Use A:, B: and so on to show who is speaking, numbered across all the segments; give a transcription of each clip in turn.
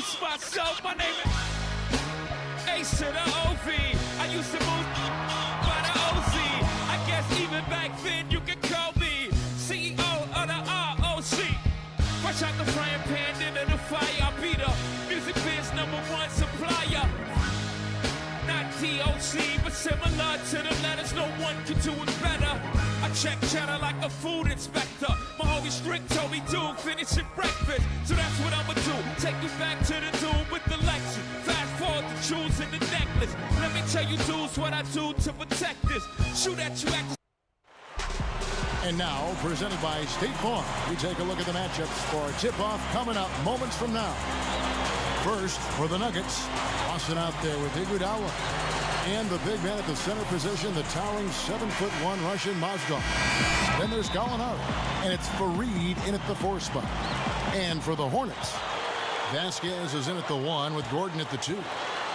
A: introduce myself. My name is Ace to the OV. I used to move by the OZ. I guess even back then you could call me CEO of the ROC. Fresh out the frying pan into the fire. I be the music biz #1 supplier. Not DOC, but similar to the letters. No one can do it better. I check cheddar like a food inspector. My homie Strick told me, dude, finish your breakfast. So that's what I'ma do. Take you back to the dude with the Lexus. Fast forward the jewels in the necklace. Let me tell you, dudes, what I do to protect this. Shoot at you at.
B: And now, presented by State Farm, we take a look at the matchups for a tip-off coming up moments from now. First, for the Nuggets, Austin out there with Iguodala. And the big man at the center position, the towering 7'1" Russian Mozgov. Then there's Gallinari, and it's Fareed in at the 4 spot. And for the Hornets, Vasquez is in at the 1 with Gordon at the 2.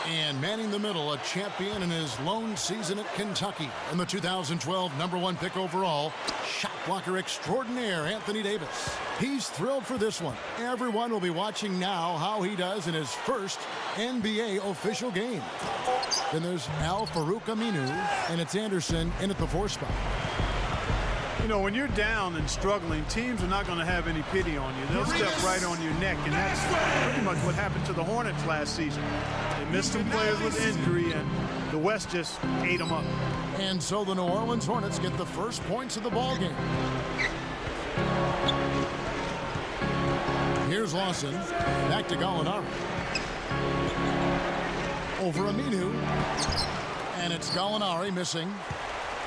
B: And manning the middle, a champion in his lone season at Kentucky. And the 2012 #1 pick overall, shot blocker extraordinaire, Anthony Davis. He's thrilled for this one. Everyone will be watching now how he does in his first NBA official game. Then there's Al-Farouq Aminu, and it's Anderson in at the 4 spot.
C: You know, when you're down and struggling, teams are not going to have any pity on you. They'll step right on your neck, and that's pretty much what happened to the Hornets last season. They missed some players with injury, and the West just ate them up.
B: And so the New Orleans Hornets get the first points of the ballgame. Here's Lawson, back to Gallinari. Over Aminu, and it's Gallinari missing.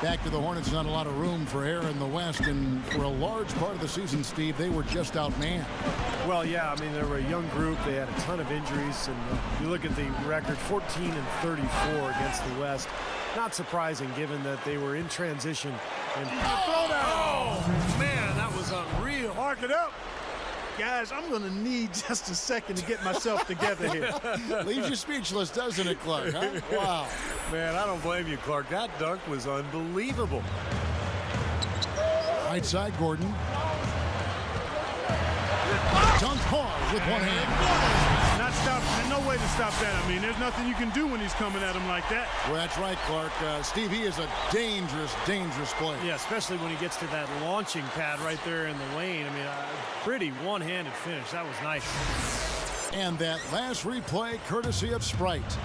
B: Back to the Hornets, not a lot of room for error in the West, and for a large part of the season, Steve, they were just outmanned.
D: Well, yeah, I mean, they were a young group. They had a ton of injuries, and you look at the record, 14-34 against the West. Not surprising, given that they were in transition. And
C: Oh, man, that was unreal. Mark it up. Guys, I'm going to need just a second to get myself together here.
B: Leaves you speechless, doesn't it, Clark? Huh? Wow.
D: Man, I don't blame you, Clark. That dunk was unbelievable.
B: Right side, Gordon. Dunk hard with one hand.
C: Not stop. There's no way to stop that. I mean, there's nothing you can do when he's coming at him like that.
B: Well, that's right, Clark. Steve, he is a dangerous, dangerous player.
D: Yeah, especially when he gets to that launching pad right there in the lane. I mean, pretty one-handed finish. That was nice.
B: And that last replay, courtesy of Sprite.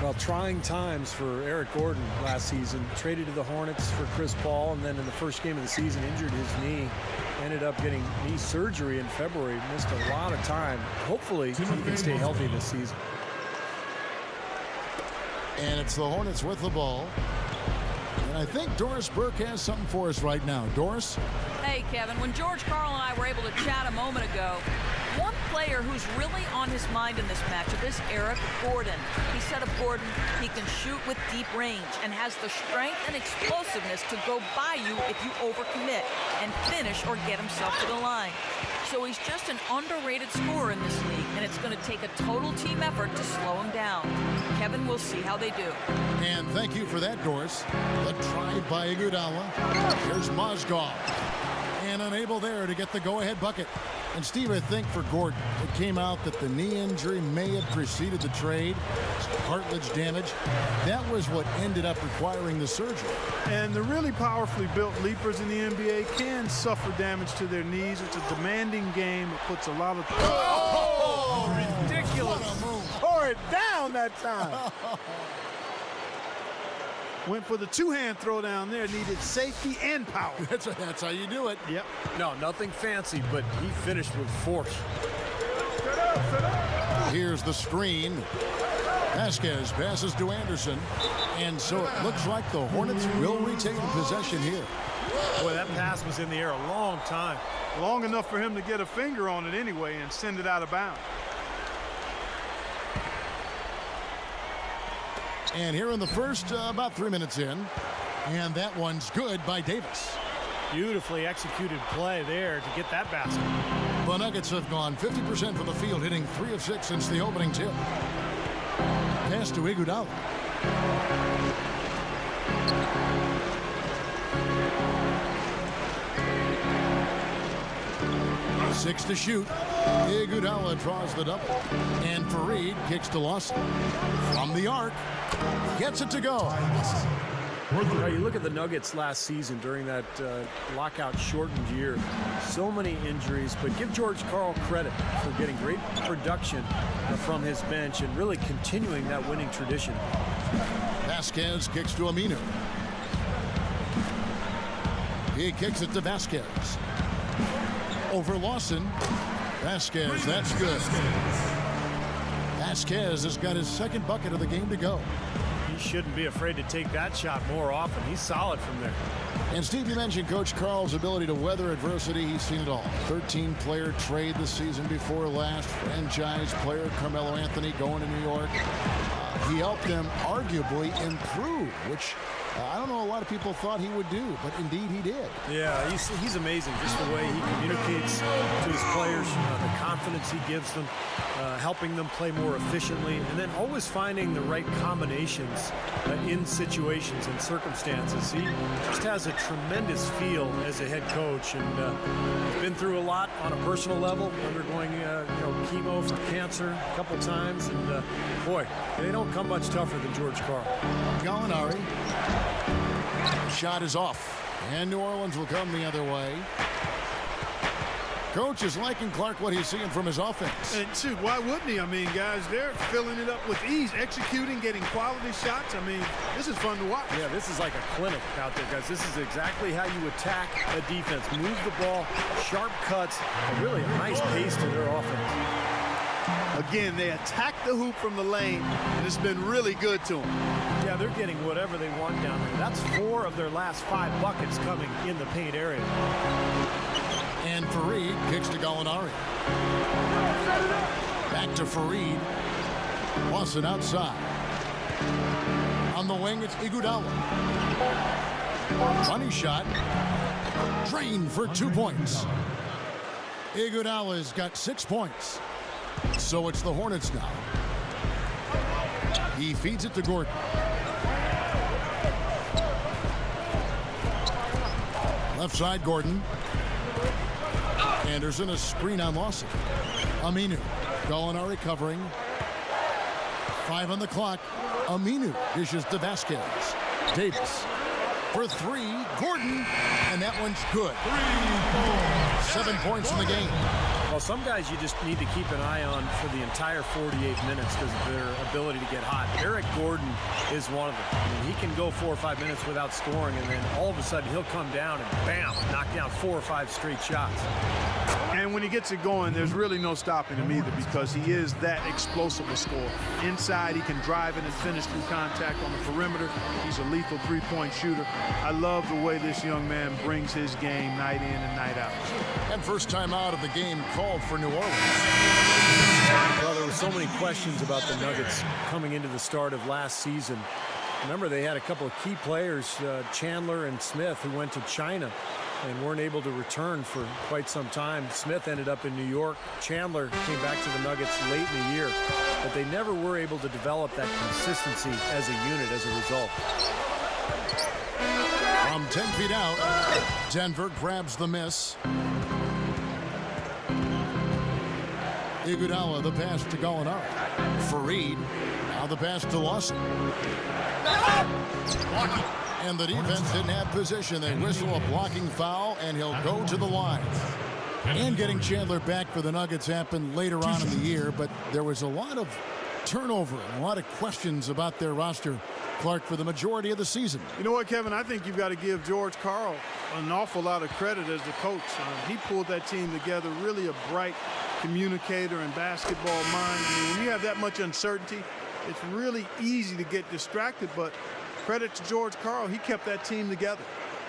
E: Well, trying times for Eric Gordon last season. Traded to the Hornets for Chris Paul, and then in the first game of the season injured his knee. Ended up getting knee surgery in February. Missed a lot of time. Hopefully he can stay healthy this season.
B: And it's the Hornets with the ball. And I think Doris Burke has something for us right now. Doris?
F: Hey, Kevin. When George Karl and I were able to chat a moment ago, one player who's really on his mind in this matchup is Eric Gordon. He said of Gordon, he can shoot with deep range and has the strength and explosiveness to go by you if you overcommit and finish or get himself to the line. So he's just an underrated scorer in this league, and it's going to take a total team effort to slow him down. Kevin, we'll see how they do.
B: And thank you for that, Doris. The drive by Iguodala. Here's Mozgov. And unable there to get the go-ahead bucket. And Steve, I think for Gordon, it came out that the knee injury may have preceded the trade. Cartilage damage. That was what ended up requiring the surgery.
C: And the really powerfully built leapers in the NBA can suffer damage to their knees. It's a demanding game. It puts a lot of...
D: Oh, ridiculous.
B: What a move.
C: Tore it down that time. Went for the two-hand throw down there. Needed safety and power.
B: That's how you do it.
C: Yep.
D: No, nothing fancy, but he finished with force.
B: Here's the screen. Vasquez passes to Anderson. And so it looks like the Hornets will retain possession here.
D: Boy, that pass was in the air a long time.
C: Long enough for him to get a finger on it anyway and send it out of bounds.
B: And here in the first, about 3 minutes in. And that one's good by Davis.
D: Beautifully executed play there to get that basket.
B: The Nuggets have gone 50% from the field, hitting 3 of 6 since the opening tip. Pass to Iguodala. 6 to shoot. Iguodala draws the double. And Fareed kicks to Lawson. From the arc, gets it to go.
E: Now you look at the Nuggets last season during that lockout-shortened year. So many injuries, but give George Karl credit for getting great production from his bench and really continuing that winning tradition.
B: Vasquez kicks to Aminu. He kicks it to Vasquez. Over Lawson. Vasquez, that's good. Vasquez has got his second bucket of the game to go.
D: He shouldn't be afraid to take that shot more often. He's solid from there.
B: And Steve, you mentioned Coach Karl's ability to weather adversity. He's seen it all. 13-player trade the season before last. Franchise player Carmelo Anthony going to New York. He helped them arguably improve, which I don't know a lot of people thought he would do, but indeed he did.
D: Yeah, he's amazing. Just the way he communicates to his players, the confidence he gives them, helping them play more efficiently, and then always finding the right combinations in situations and circumstances. He just has a tremendous feel as a head coach, and he's been through a lot on a personal level, undergoing chemo for cancer a couple times, and boy, they don't come much tougher than George Karl.
B: Gallinari. Shot is off, and New Orleans will come the other way. Coach is liking Clark what he's seeing from his offense.
C: And shoot, why wouldn't he? I mean, guys, they're filling it up with ease, executing, getting quality shots. I mean, this is fun to watch.
D: Yeah, this is like a clinic out there, guys. This is exactly how you attack a defense. Move the ball, sharp cuts, and really a nice pace to their offense.
C: Again, they attack the hoop from the lane, and it's been really good to them.
D: Yeah, they're getting whatever they want down there. That's 4 of their last 5 buckets coming in the paint area.
B: And Fareed kicks to Gallinari. Back to Fareed. Lawson outside. On the wing, it's Iguodala. Funny shot. Drained for 2 points. Iguodala's got 6 points. So it's the Hornets now. He feeds it to Gordon. Left side, Gordon. Anderson, a screen on Lawson. Aminu. Gallinari covering. 5 on the clock. Aminu dishes to Vasquez. Davis for 3. Gordon. And that one's good. 7 points in the game.
D: Well, some guys you just need to keep an eye on for the entire 48 minutes because of their ability to get hot. Eric Gordon is one of them. I mean, he can go 4 or 5 minutes without scoring, and then all of a sudden he'll come down and bam, knock down 4 or 5 straight shots.
C: And when he gets it going, there's really no stopping him either because he is that explosive a scorer. Inside, he can drive it and finish through contact on the perimeter. He's a lethal three-point shooter. I love the way this young man brings his game night in and night out.
B: And first time out of the game called for New Orleans.
E: Well, there were so many questions about the Nuggets coming into the start of last season. Remember, they had a couple of key players, Chandler and Smith, who went to China and weren't able to return for quite some time. Smith ended up in New York. Chandler came back to the Nuggets late in the year, but they never were able to develop that consistency as a unit as a result.
B: From 10 feet out, Denver grabs the miss. Iguodala, the pass to Gallinari. Fareed, now the pass to Lawson. And the defense didn't have position. They whistle a blocking foul, and he'll go to the line. And getting Chandler back for the Nuggets happened later on in the year, but there was a lot of turnover and a lot of questions about their roster, Clark, for the majority of the season.
C: You know what, Kevin? I think you've got to give George Karl an awful lot of credit as the coach. He pulled that team together, really a bright communicator and basketball mind. I mean, when you have that much uncertainty, it's really easy to get distracted, but credit to George Karl. He kept that team together.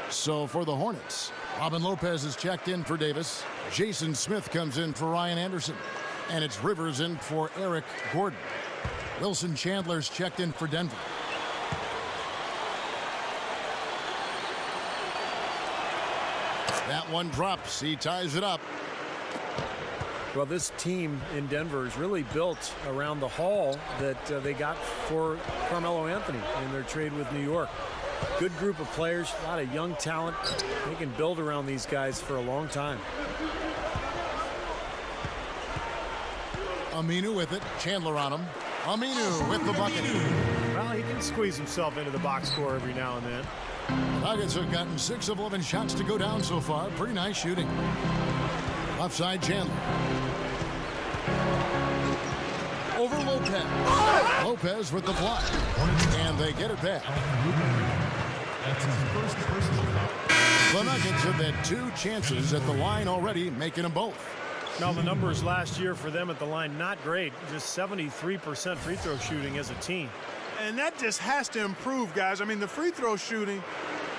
B: So for the Hornets, Robin Lopez is checked in for Davis. Jason Smith comes in for Ryan Anderson. And it's Rivers in for Eric Gordon. Wilson Chandler's checked in for Denver. That one drops. He ties it up.
E: Well, this team in Denver is really built around the haul that they got for Carmelo Anthony in their trade with New York. Good group of players, a lot of young talent. They can build around these guys for a long time.
B: Aminu with it. Chandler on him. Aminu with the bucket.
D: Well, he can squeeze himself into the box score every now and then.
B: Nuggets have gotten 6 of 11 shots to go down so far. Pretty nice shooting. Left side, Chandler. Over Lopez. Lopez with the block. And they get it back. The Nuggets have had 2 chances at the line already, making them both.
D: Now, the numbers last year for them at the line, not great. Just 73% free throw shooting as a team.
C: And that just has to improve, guys. I mean, the free throw shooting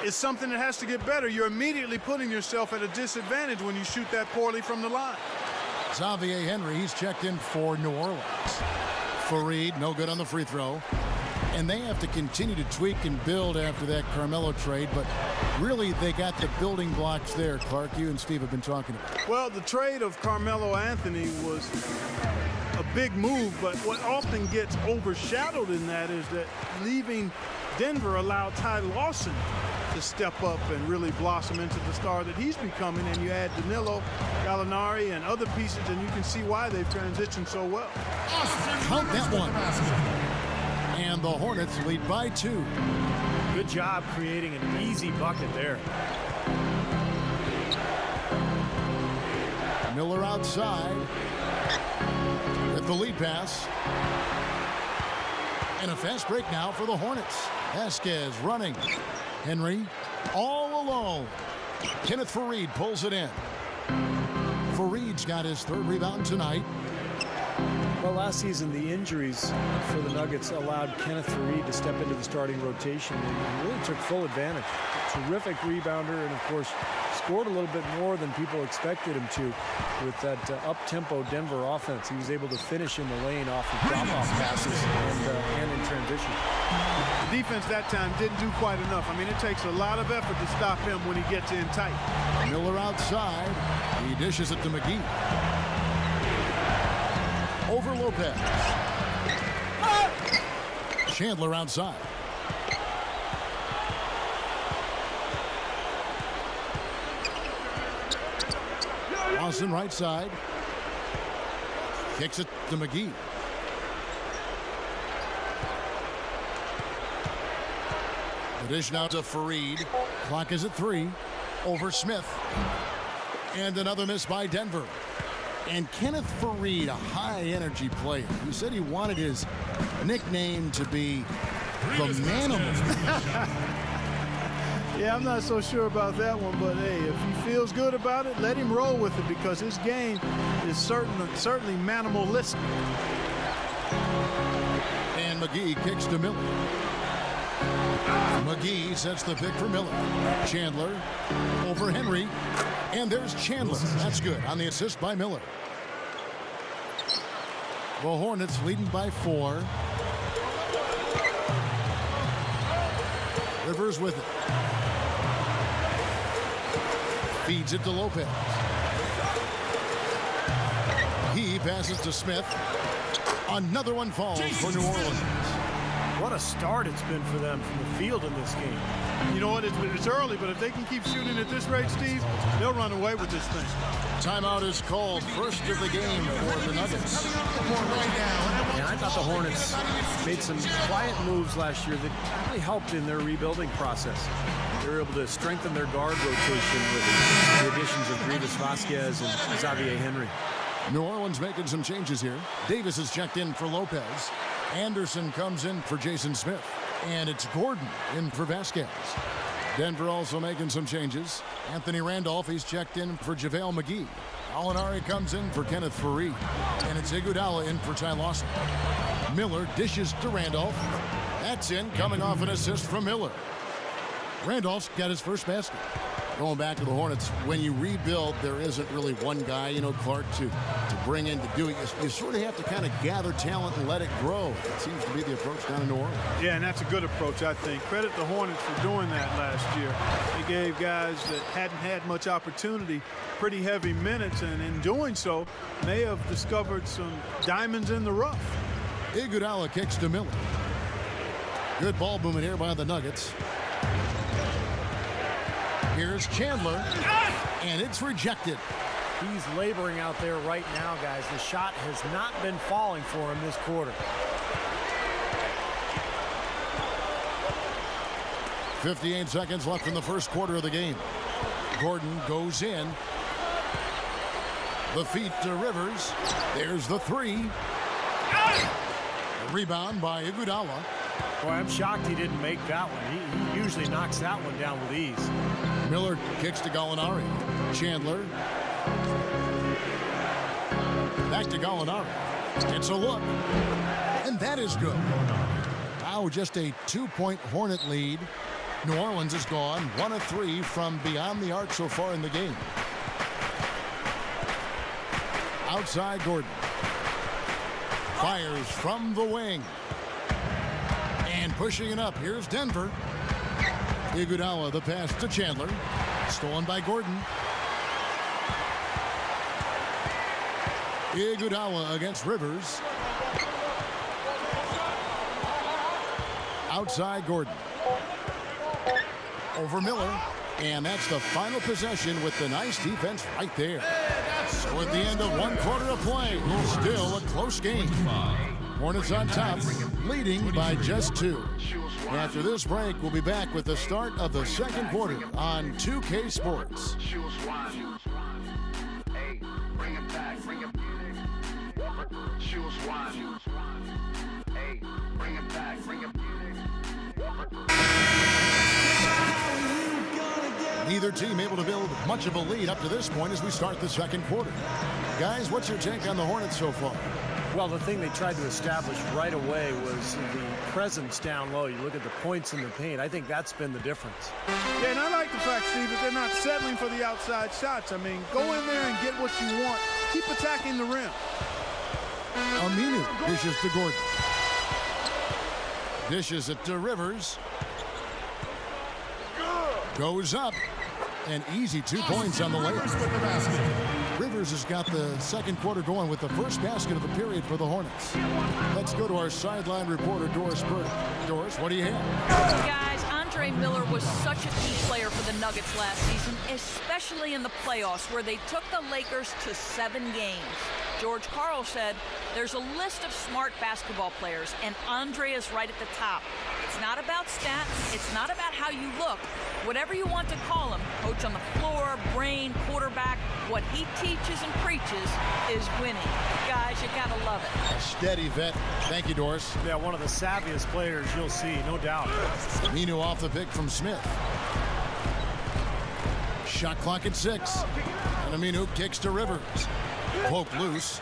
C: is something that has to get better. You're immediately putting yourself at a disadvantage when you shoot that poorly from the line.
B: Xavier Henry, he's checked in for New Orleans. Fareed, no good on the free throw. And they have to continue to tweak and build after that Carmelo trade, but really they got the building blocks there. Clark, you and Steve have been talking about.
C: Well, the trade of Carmelo Anthony was a big move, but what often gets overshadowed in that is that leaving Denver allowed Ty Lawson to step up and really blossom into the star that he's becoming. And you add Danilo, Gallinari, and other pieces, and you can see why they've transitioned so well.
B: Count that one. And the Hornets lead by 2.
D: Good job creating an easy bucket there.
B: Miller outside with the lead pass. And a fast break now for the Hornets. Vasquez running. Henry all alone. Kenneth Fareed pulls it in. Fareed's got his 3rd rebound tonight.
E: Well, last season, the injuries for the Nuggets allowed Kenneth Fareed to step into the starting rotation, and he really took full advantage. Terrific rebounder, and of course, scored a little bit more than people expected him to with that up-tempo Denver offense. He was able to finish in the lane off of drop-off passes and in transition.
C: The defense that time didn't do quite enough. I mean, it takes a lot of effort to stop him when he gets in tight.
B: Miller outside. He dishes it to McGee. Over Lopez. Chandler outside. Lawson right side. Kicks it to McGee. The dish now to Fareed. Clock is at 3. Over Smith. And another miss by Denver. And Kenneth Fareed, a high-energy player. He said he wanted his nickname to be the Manimal.
C: Yeah, I'm not so sure about that one, but hey, if he feels good about it, let him roll with it because his game is certainly manimalistic.
B: And McGee kicks to Miller. McGee sets the pick for Miller. Chandler over Henry. And there's Chandler. That's good on the assist by Miller. The Hornets leading by 4. Rivers with it. Feeds it to Lopez. He passes to Smith. Another one falls for New Orleans.
D: What a start it's been for them from the field in this game.
C: You know what? It's early, but if they can keep shooting at this rate, Steve, they'll run away with this thing.
B: Timeout is called. First of the game for the Nuggets.
E: Yeah, I thought the Hornets made some quiet moves last year that really helped in their rebuilding process. They were able to strengthen their guard rotation with the additions of Grievous Vasquez and Xavier Henry.
B: New Orleans making some changes here. Davis is checked in for Lopez. Anderson comes in for Jason Smith. And it's Gordon in for Vasquez. Denver also making some changes. Anthony Randolph, he's checked in for JaVale McGee. Gallinari comes in for Kenneth Fareed. And it's Iguodala in for Ty Lawson. Miller dishes to Randolph. That's in, coming off an assist from Miller. Randolph's got his first basket. Going back to the Hornets, when you rebuild, there isn't really one guy, Clark, to bring in to do it. You sort of have to kind of gather talent and let it grow. It seems to be the approach down in New Orleans.
C: Yeah, and that's a good approach, I think. Credit the Hornets for doing that last year. They gave guys that hadn't had much opportunity pretty heavy minutes, and in doing so, may have discovered some diamonds in the rough.
B: Iguodala kicks to Miller. Good ball movement here by the Nuggets. Here's Chandler, and it's rejected.
D: He's laboring out there right now, guys. The shot has not been falling for him this quarter.
B: 58 seconds left in the first quarter of the game. Gordon goes in. The feet to Rivers. There's the three. The rebound by Iguodala.
D: Boy, I'm shocked he didn't make that one. He usually knocks that one down with ease.
B: Miller kicks to Gallinari. Chandler. Back to Gallinari. It's a look. And that is good. Now just a 2-point Hornet lead. New Orleans is gone 1 of 3 from beyond the arc so far in the game. Outside Gordon. Fires from the wing. And pushing it up. Here's Denver. Iguodala the pass to Chandler. Stolen by Gordon. Iguodala against Rivers. Outside Gordon. Over Miller. And that's the final possession with the nice defense right there. So at the end of 1 quarter of play, still a close game. Hornets on top, leading by just 2. After this break, we'll be back with the start of the second quarter on 2K Sports. Neither team able to build much of a lead up to this point as we start the second quarter. Guys, what's your take on the Hornets so far?
D: Well, the thing they tried to establish right away was the presence down low. You look at the points in the paint. I think that's been the difference.
C: Yeah, and I like the fact, Steve, that they're not settling for the outside shots. I mean, go in there and get what you want. Keep attacking the rim.
B: Aminu dishes to Gordon. Dishes it to Rivers. Goes up. An easy 2 points on the layup. Rivers has got the second quarter going with the first basket of the period for the Hornets. Let's go to our sideline reporter, Doris Burke. Doris, what do you have?
F: Guys, Andre Miller was such a key player for the Nuggets last season, especially in the playoffs where they took the Lakers to 7 games. George Karl said, there's a list of smart basketball players, and Andre is right at the top. It's not about stats. It's not about how you look. Whatever you want to call him, coach on the floor, brain, quarterback, what he teaches and preaches is winning. Guys, you gotta love it.
B: A steady vet. Thank you, Doris.
D: Yeah, one of the savviest players you'll see, no doubt.
B: Aminu off the pick from Smith. Shot clock at 6. And Aminu kicks to Rivers. Poke loose.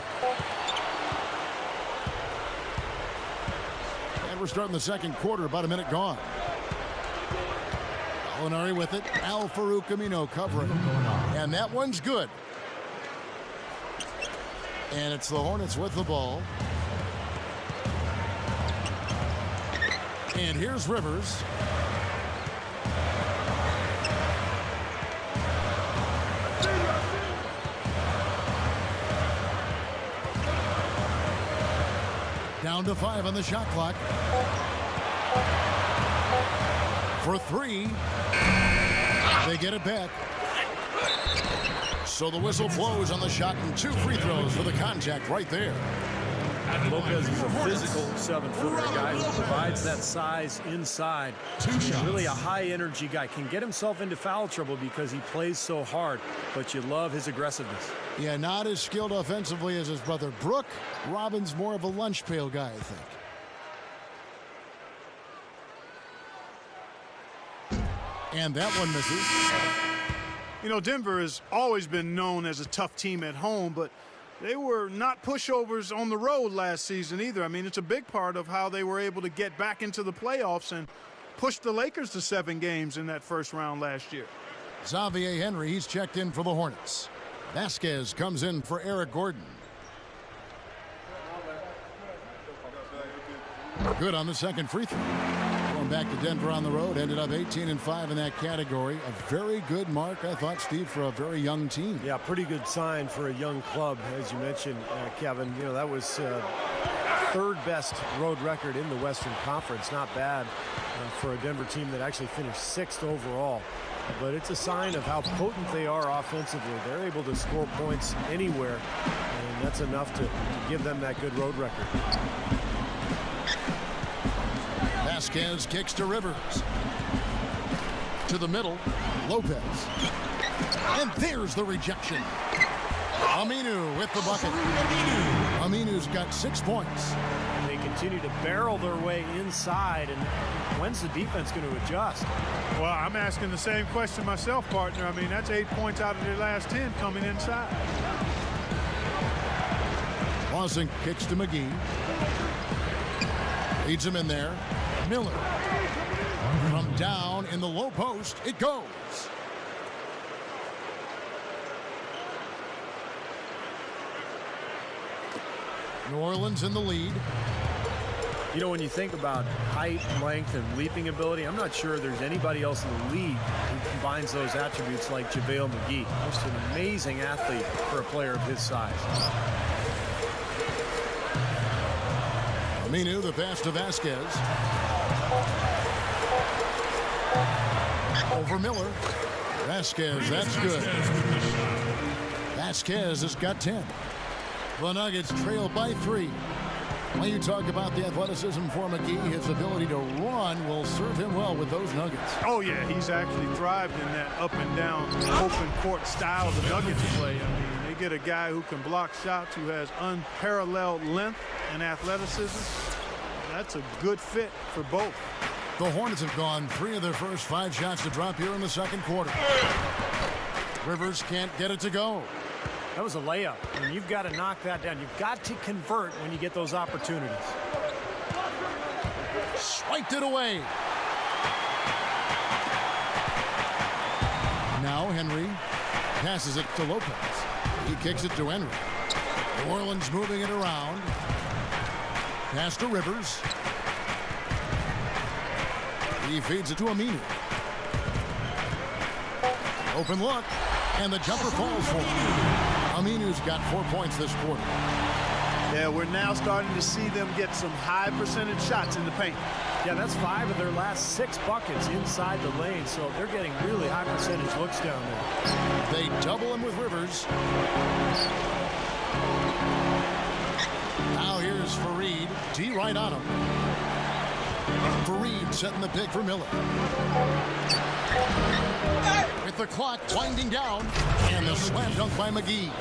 B: And we're starting the second quarter, about a minute gone. Gallinari with it. Al-Farouq Aminu covering. And that one's good. And it's the Hornets with the ball. And here's Rivers. Down to 5 on the shot clock. For 3. They get it back. So the whistle blows on the shot and 2 free throws for the contact right there.
D: Lopez is a physical 7-footer guy who provides that size inside. Really a high-energy guy. Can get himself into foul trouble because he plays so hard, but you love his aggressiveness.
B: Yeah, not as skilled offensively as his brother Brook. Robin's more of a lunch pail guy, I think. And that one misses.
C: You know, Denver has always been known as a tough team at home, but they were not pushovers on the road last season either. I mean, it's a big part of how they were able to get back into the playoffs and push the Lakers to 7 games in that first round last year.
B: Xavier Henry, he's checked in for the Hornets. Vasquez comes in for Eric Gordon. Good on the second free throw. Going back to Denver on the road, ended up 18-5 in that category. A very good mark, I thought, Steve, for a very young team.
D: Yeah, pretty good sign for a young club, as you mentioned, Kevin. You know, that was 3rd best road record in the Western Conference. Not bad for a Denver team that actually finished 6th overall. but it's a sign of how potent they are offensively. They're able to score points anywhere, and that's enough to give them that good road record.
B: Vasquez kicks to Rivers. To the middle, Lopez. And there's the rejection. Aminu with the bucket. Aminu's got 6 points.
D: They continue to barrel their way inside, and when's the defense going to adjust?
C: Well, I'm asking the same question myself, partner. I mean, that's 8 points out of their last 10 coming inside.
B: Lawson kicks to McGee. Leads him in there. Miller. From down in the low post, it goes. New Orleans in the lead.
D: You know, when you think about height, length, and leaping ability, I'm not sure there's anybody else in the league who combines those attributes like JaVale McGee. Just an amazing athlete for a player of his size.
B: Aminu, the pass to Vasquez. Over Miller. Vasquez, that's good. Vasquez has got 10. The Nuggets trail by 3. When you talk about the athleticism for McGee, his ability to run will serve him well with those Nuggets.
C: Oh, yeah, he's actually thrived in that up and down open court style the Nuggets play. I mean, they get a guy who can block shots, who has unparalleled length and athleticism. That's a good fit for both.
B: The Hornets have gone 3 of their first 5 shots to drop here in the second quarter. Rivers can't get it to go.
D: That was a layup, and you've got to knock that down. You've got to convert when you get those opportunities.
B: Swiped it away. Now Henry passes it to Lopez. He kicks it to Henry. New Orleans moving it around. Pass to Rivers. He feeds it to Aminu. Open look, and the jumper falls for him. Aminu's got 4 points this quarter.
C: Yeah, we're now starting to see them get some high percentage shots in the paint.
D: Yeah, that's 5 of their last 6 buckets inside the lane, so they're getting really high percentage looks down there.
B: They double him with Rivers. Now here's Fareed. D right on him. Fareed setting the pick for Miller. With the clock winding down, and the slam dunk by McGee.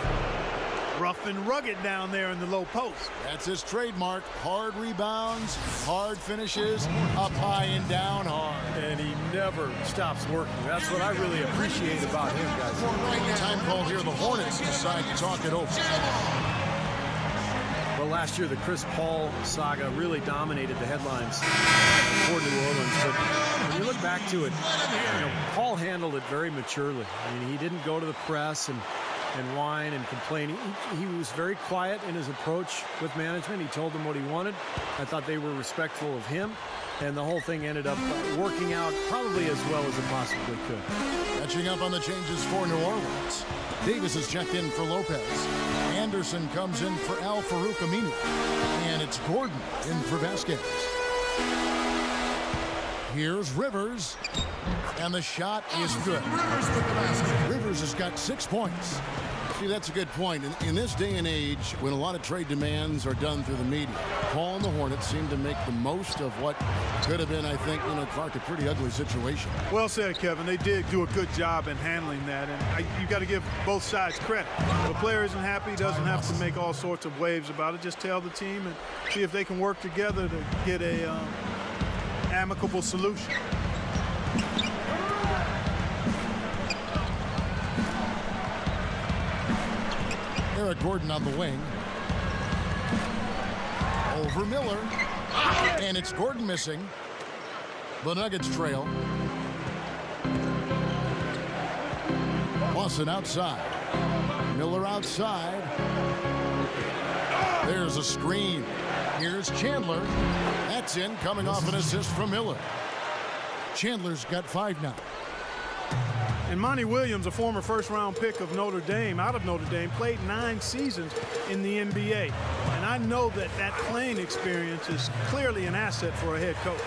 C: Rough and rugged down there in the low post.
B: That's his trademark. Hard rebounds, hard finishes, up high and down hard.
D: And he never stops working. That's what I really appreciate about him, guys.
B: Time call here. The Hornets decide to talk it over.
D: Well, last year the Chris Paul saga really dominated the headlines for New Orleans. But when you look back to it, Paul handled it very maturely. I mean, he didn't go to the press and whine and complain. He was very quiet in his approach with management. He told them what he wanted. I thought they were respectful of him, and the whole thing ended up working out probably as well as it possibly could.
B: Catching up on the changes for New Orleans. Davis is checked in for Lopez. Anderson comes in for Al-Farouq Aminu. And it's Gordon in for Vasquez. Here's Rivers. And the shot is good. Rivers has got 6 points. See, that's a good point. In this day and age, when a lot of trade demands are done through the media, Paul and the Hornets seem to make the most of what could have been, I think, Clark, a pretty ugly situation.
C: Well said, Kevin. They did do a good job in handling that, and you got to give both sides credit. If a player isn't happy, doesn't have to make all sorts of waves about it. Just tell the team and see if they can work together to get a amicable solution.
B: Eric Gordon on the wing. Over Miller. And it's Gordon missing. The Nuggets trail. Lawson outside. Miller outside. There's a screen. Here's Chandler. That's in, coming off an assist from Miller. Chandler's got 5 now.
C: And Monty Williams, a former first-round pick of Notre Dame, out of Notre Dame, played 9 seasons in the NBA. And I know that playing experience is clearly an asset for a head coach.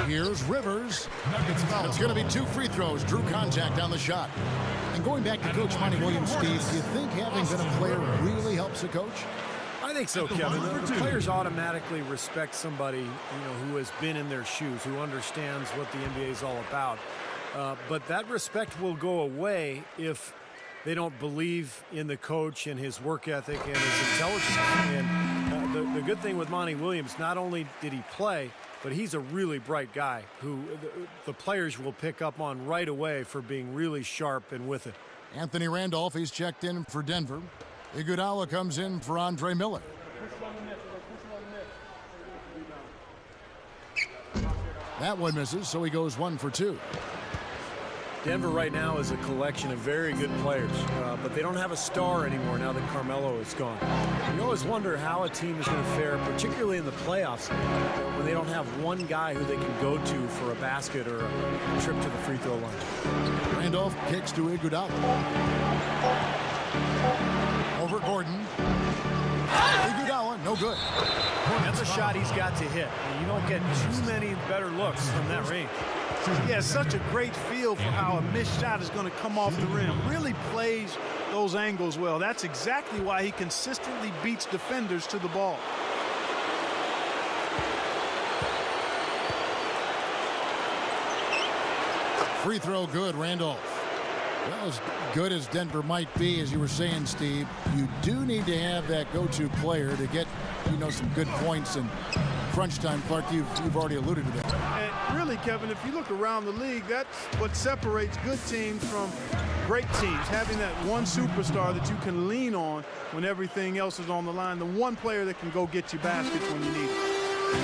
B: Here's Rivers. It's going to be 2 free throws. Drew contact on the shot. And going back to Coach Monty Williams, Steve, do you think having been a player really helps a coach?
D: I think so, Kevin. The players automatically respect somebody, who has been in their shoes, who understands what the NBA is all about. But that respect will go away if they don't believe in the coach and his work ethic and his intelligence. And the good thing with Monty Williams, not only did he play, but he's a really bright guy who the players will pick up on right away for being really sharp and with it.
B: Anthony Randolph, he's checked in for Denver. Iguodala comes in for Andre Miller. That one misses, so he goes 1 for 2.
D: Denver right now is a collection of very good players, but they don't have a star anymore now that Carmelo is gone. You always wonder how a team is going to fare, particularly in the playoffs, when they don't have one guy who they can go to for a basket or a trip to the free throw line.
B: Randolph kicks to Iguodala. Over Gordon. Iguodala, no good.
D: That's a shot he's got to hit. You don't get too many better looks from that range.
C: He has such a great feel for how a missed shot is going to come off the rim. Really plays those angles well. That's exactly why he consistently beats defenders to the ball.
B: Free throw good, Randolph. Well, as good as Denver might be, as you were saying, Steve, you do need to have that go-to player to get, some good points in crunch time. Clark, you've already alluded to that.
C: And really, Kevin, if you look around the league, that's what separates good teams from great teams. Having that one superstar that you can lean on when everything else is on the line. The one player that can go get you baskets when you need it.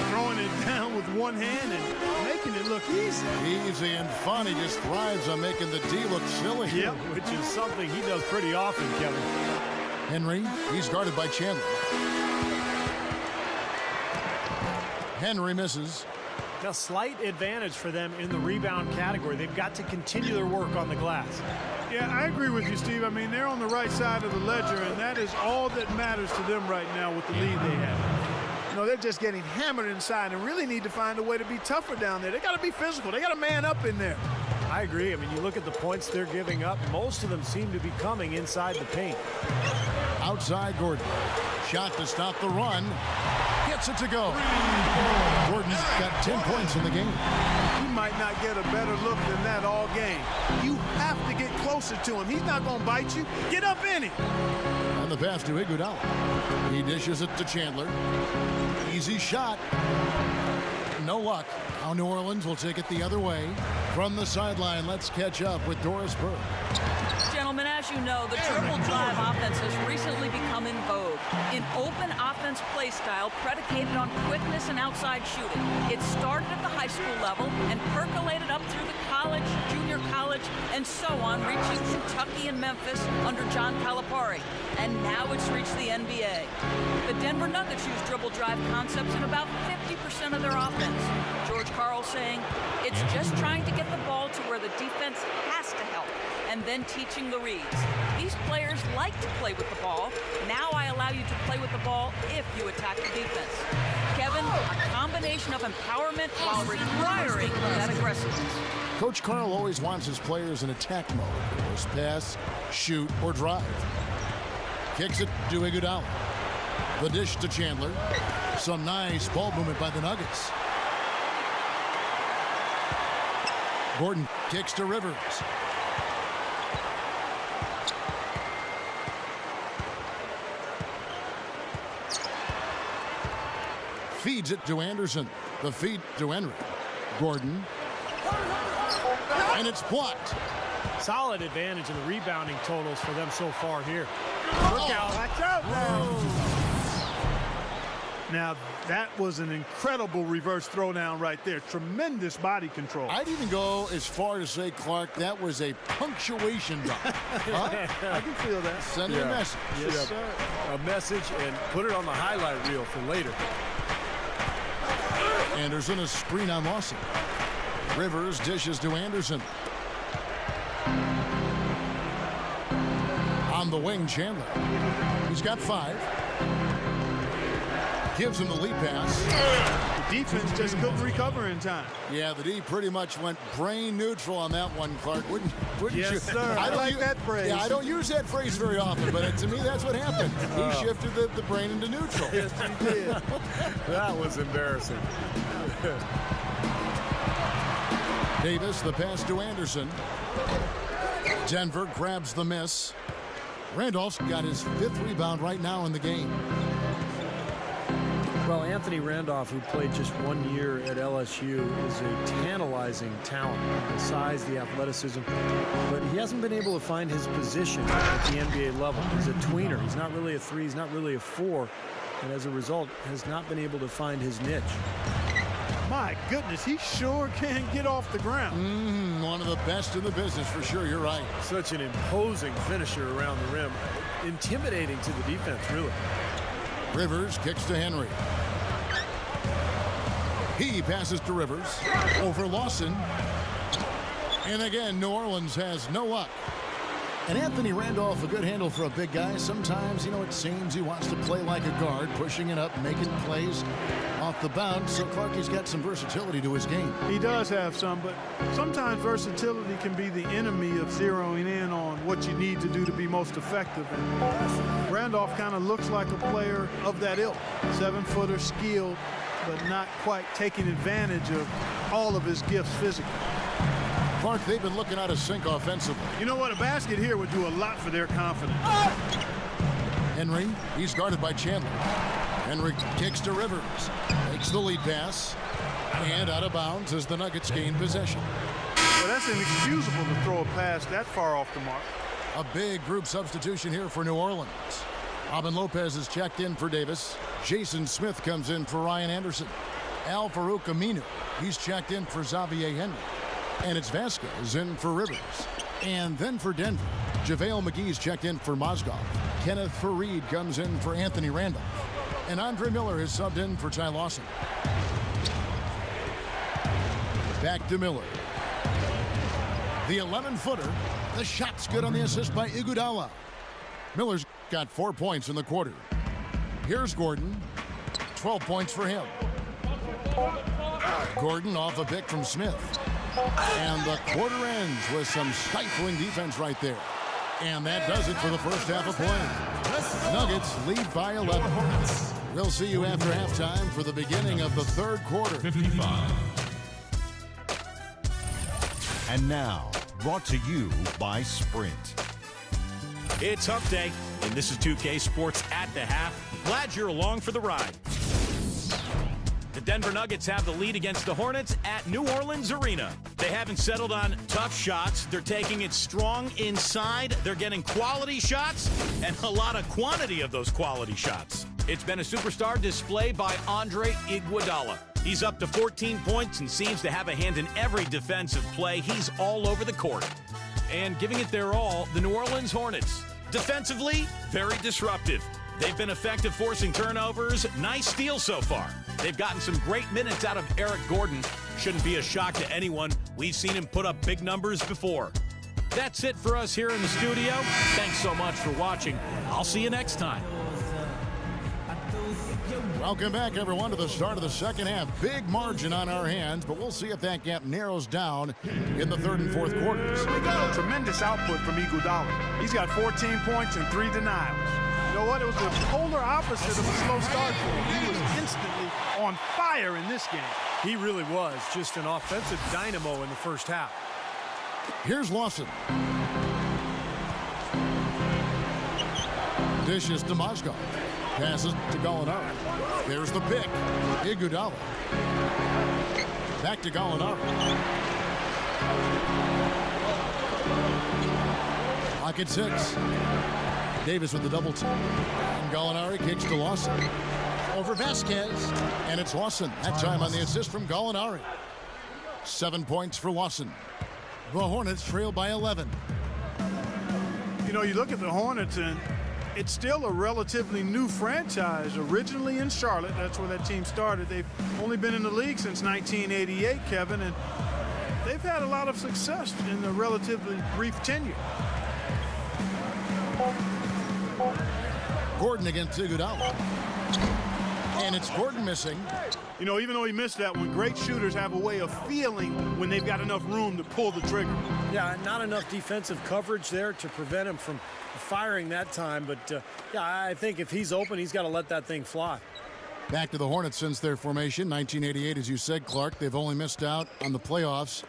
C: Throwing it down with one hand and making it look easy.
B: Easy and fun. He just thrives on making the D look silly.
D: Yep, which is something he does pretty often, Kevin.
B: Henry, he's guarded by Chandler. Henry misses.
D: A slight advantage for them in the rebound category. They've got to continue their work on the glass.
C: Yeah, I agree with you, Steve. I mean, they're on the right side of the ledger, and that is all that matters to them right now with the lead they have. They're just getting hammered inside and really need to find a way to be tougher down there. They got to be physical. They got to man up in there.
D: I agree. I mean, you look at the points they're giving up. Most of them seem to be coming inside the paint.
B: Outside Gordon. Shot to stop the run. Gets it to go. Gordon's got 10 points in the game.
C: He might not get a better look than that all game. You have to get closer to him. He's not going to bite you. Get up in it.
B: And the pass to Iguodala. He dishes it to Chandler. Easy shot. No luck. Now New Orleans will take it the other way. From the sideline, let's catch up with Doris Burke.
F: Gentlemen, as you know, the triple drive offense has recently become in vogue. An open offense play style predicated on quickness and outside shooting. It started at the high school level and percolated up through the college, junior college, and so on, reaching Kentucky and Memphis under John Calipari. And now it's reached the NBA. The Denver Nuggets use dribble drive concepts in about 50% of their offense. George Karl saying, it's just trying to get the ball to where the defense has to help, and then teaching the reads. These players like to play with the ball. Now I allow you to play with the ball if you attack the defense. Kevin, a combination of empowerment while requiring that aggressiveness.
B: Coach Karl always wants his players in attack mode. Just pass, shoot, or drive. Kicks it to Iguodala. The dish to Chandler. Some nice ball movement by the Nuggets. Gordon kicks to Rivers. Feeds it to Anderson. The feed to Henry. Gordon. And it's blocked.
D: Solid advantage in the rebounding totals for them so far here. Look out.
C: Watch out now. Now, that was an incredible reverse throwdown right there. Tremendous body control.
B: I'd even go as far to say, Clark, that was a punctuation dunk. Huh?
C: I can feel that.
B: Sending a message.
C: Yes, sir.
D: A message, and put it on the highlight reel for later.
B: Anderson, a screen on Lawson. Rivers dishes to Anderson. On the wing, Chandler. He's got 5. Gives him the lead pass.
C: The defense just couldn't recover in time.
B: Yeah, the D pretty much went brain neutral on that one, Clark. Wouldn't
C: Yes,
B: you?
C: sir. I like that phrase.
B: Yeah, I don't use that phrase very often, but to me, that's what happened. He shifted the brain into neutral.
C: Yes, he did.
E: That was embarrassing.
B: Davis, the pass to Anderson. Denver grabs the miss. Randolph's got his 5th rebound right now in the game.
E: Well, Anthony Randolph, who played just 1 year at LSU, is a tantalizing talent. The size, the athleticism, but he hasn't been able to find his position at the NBA level. He's a tweener. He's not really a 3. He's not really a 4, and as a result, has not been able to find his niche.
C: My goodness, he sure can get off the ground.
B: One of the best in the business for sure. You're right.
E: Such an imposing finisher around the rim. Intimidating to the defense, really.
B: Rivers kicks to Henry. He passes to Rivers. Over Lawson. And again, New Orleans has no luck. And Anthony Randolph, a good handle for a big guy. Sometimes, it seems he wants to play like a guard, pushing it up, making plays off the bounce. So Clarkie's got some versatility to his game.
C: He does have some, but sometimes versatility can be the enemy of zeroing in on what you need to do to be most effective. And Randolph kind of looks like a player of that ilk. 7-footer, skilled, but not quite taking advantage of all of his gifts physically.
B: Clark, they've been looking out of sync offensively.
C: You know what? A basket here would do a lot for their confidence.
B: Henry, he's guarded by Chandler. Henry kicks to Rivers. Makes the lead pass. And out of bounds as the Nuggets gain possession.
C: Well, that's inexcusable to throw a pass that far off the mark.
B: A big group substitution here for New Orleans. Robin Lopez is checked in for Davis. Jason Smith comes in for Ryan Anderson. Al Farouk Aminu, he's checked in for Xavier Henry. And it's Vasquez in for Rivers. And then for Denver, JaVale McGee's checked in for Mozgov. Kenneth Faried comes in for Anthony Randolph. And Andre Miller has subbed in for Ty Lawson. Back to Miller. The 11-footer. The shot's good on the assist by Iguodala. Miller's got 4 points in the quarter. Here's Gordon. 12 points for him. Gordon off a pick from Smith. And the quarter ends with some stifling defense right there. And that does it for the first half of play. Nuggets lead by 11. We'll see you after halftime for the beginning of the third quarter.
G: 55. And now, brought to you by Sprint.
H: It's Hump Day, and this is 2K Sports at the half. Glad you're along for the ride. The Denver Nuggets have the lead against the Hornets at New Orleans Arena. They haven't settled on tough shots. They're taking it strong inside. They're getting quality shots and a lot of quantity of those quality shots. It's been a superstar display by Andre Iguodala. He's up to 14 points and seems to have a hand in every defensive play. He's all over the court. And giving it their all, the New Orleans Hornets. Defensively, very disruptive. They've been effective forcing turnovers. Nice steal so far. They've gotten some great minutes out of Eric Gordon. Shouldn't be a shock to anyone. We've seen him put up big numbers before. That's it for us here in the studio. Thanks so much for watching. I'll see you next time.
B: Welcome back, everyone, to the start of the second half. Big margin on our hands, but we'll see if that gap narrows down in the third and fourth quarters.
C: Tremendous output from Iguodala. He's got 14 points and 3 denials. You know what? It was the polar opposite of a slow start for him. He was instantly on fire in this game.
E: He really was just an offensive dynamo in the first half.
B: Here's Lawson. Dishes to Mozgov. Passes to Gallinari. There's the pick. Iguodala. Back to Gallinari. Clock at 6. Davis with the double team. And Gallinari kicks to Lawson. Over Vasquez. And it's Lawson. That time on the assist from Gallinari. 7 points for Lawson. The Hornets trail by 11.
C: You know, you look at the Hornets, and it's still a relatively new franchise. Originally in Charlotte, that's where that team started. They've only been in the league since 1988, Kevin, and they've had a lot of success in a relatively brief tenure.
B: Gordon against Iguodala. And it's Gordon missing.
C: You know, even though he missed that one, great shooters have a way of feeling when they've got enough room to pull the trigger.
D: Yeah, not enough defensive coverage there to prevent him from firing that time. But, yeah, I think if he's open, he's got to let that thing fly.
B: Back to the Hornets since their formation, 1988, as you said, Clark. They've only missed out on the playoffs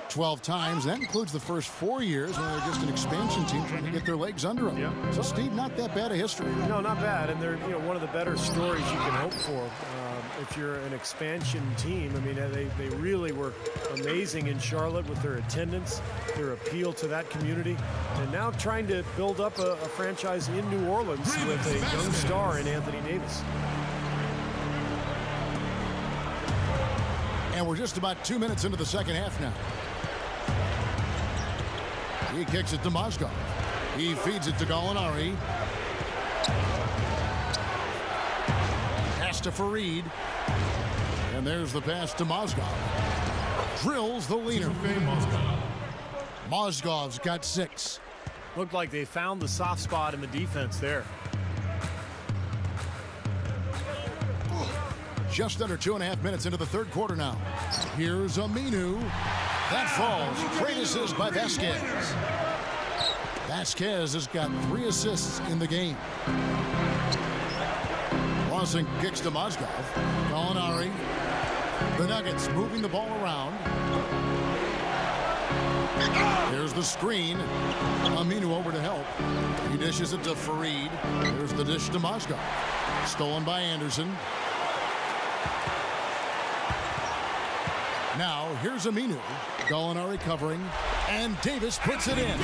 B: 12 times. That includes the first 4 years when they were just an expansion team trying to get their legs under them.
C: Yeah.
B: So, Steve, not that bad a history.
D: No, not bad. And they're one of the better stories you can hope for if you're an expansion team. I mean, they really were amazing in Charlotte with their attendance, their appeal to that community, and now trying to build up a franchise in New Orleans with a young star in Anthony Davis.
B: And we're just about 2 minutes into the second half now. He kicks it to Mozgov. He feeds it to Gallinari. Pass to Fareed. And there's the pass to Mozgov. Drills the leaner. Mozgov's got 6.
D: Looked like they found the soft spot in the defense there.
B: Just under 2.5 minutes into the third quarter now. Here's Aminu. That falls. Great assist by Vasquez. Vasquez has got 3 assists in the game. Lawson kicks to Mozgov. Gallinari. The Nuggets moving the ball around. Here's the screen. Aminu over to help. He dishes it to Fareed. Here's the dish to Mozgov. Stolen by Anderson. Now, here's Aminu. Gallinari covering. And Davis puts it in.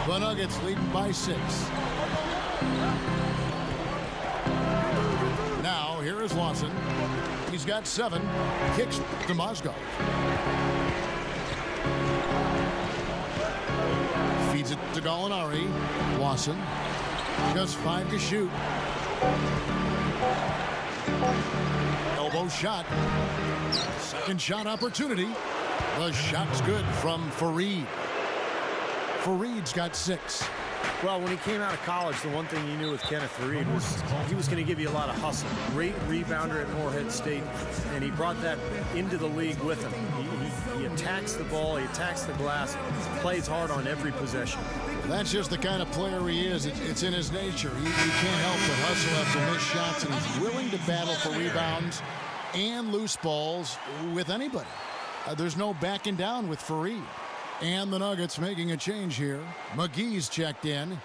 B: The Nuggets leading by 6. Now, here is Lawson. He's got 7. Kicks to Mozgov. Feeds it to Gallinari. Lawson. Just 5 to shoot. Elbow shot. Second shot opportunity. The shot's good from Fareed. Fareed's got 6.
D: Well, when he came out of college, the one thing you knew with Kenneth Fareed was he was going to give you a lot of hustle. Great rebounder at Morehead State, and he brought that into the league with him. He attacks the ball, he attacks the glass, plays hard on every possession.
B: Well, that's just the kind of player he is. It's in his nature. He can't help but hustle after missed shots, and he's willing to battle for rebounds and loose balls with anybody. There's no backing down with Fareed. And the Nuggets making a change here. McGee's checked in.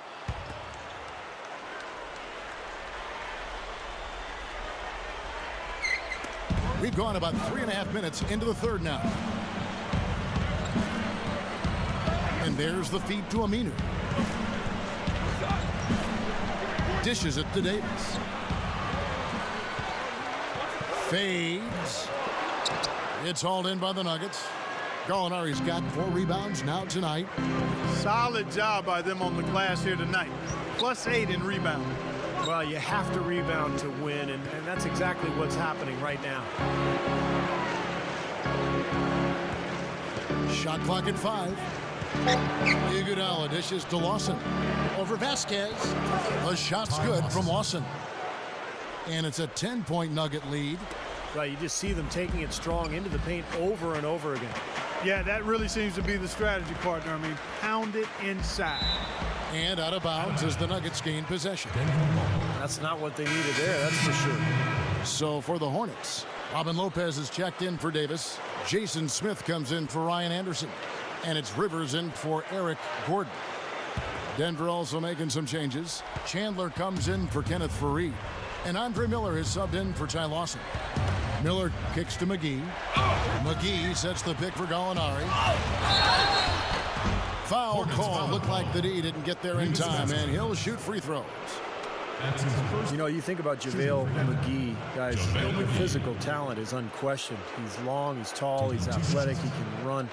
B: We've gone about 3.5 minutes into the third now. And there's the feed to Aminu. Dishes it to Davis. Fades. It's hauled in by the Nuggets. Gallinari's got 4 rebounds now tonight.
C: Solid job by them on the glass here tonight. +8 in rebound.
D: Well, you have to rebound to win, and that's exactly what's happening right now.
B: Shot clock at 5. Iguodala dishes to Lawson. Over Vasquez. The shot's good from Lawson. And it's a 10-point Nugget lead.
D: Right, you just see them taking it strong into the paint over and over again.
C: Yeah, that really seems to be the strategy, partner. I mean, pound it inside.
B: And out of bounds as the Nuggets gain possession.
D: That's not what they needed there, that's for sure.
B: So for the Hornets, Robin Lopez is checked in for Davis. Jason Smith comes in for Ryan Anderson. And it's Rivers in for Eric Gordon. Denver also making some changes. Chandler comes in for Kenneth Fareed. And Andre Miller is subbed in for Ty Lawson. Miller kicks to McGee. McGee sets the pick for Gallinari. Foul call. Looked like the D didn't get there in time, and he'll shoot free throws.
D: You know, you think about JaVale McGee, guys, the physical talent is unquestioned. He's long, he's tall, he's athletic, he can run.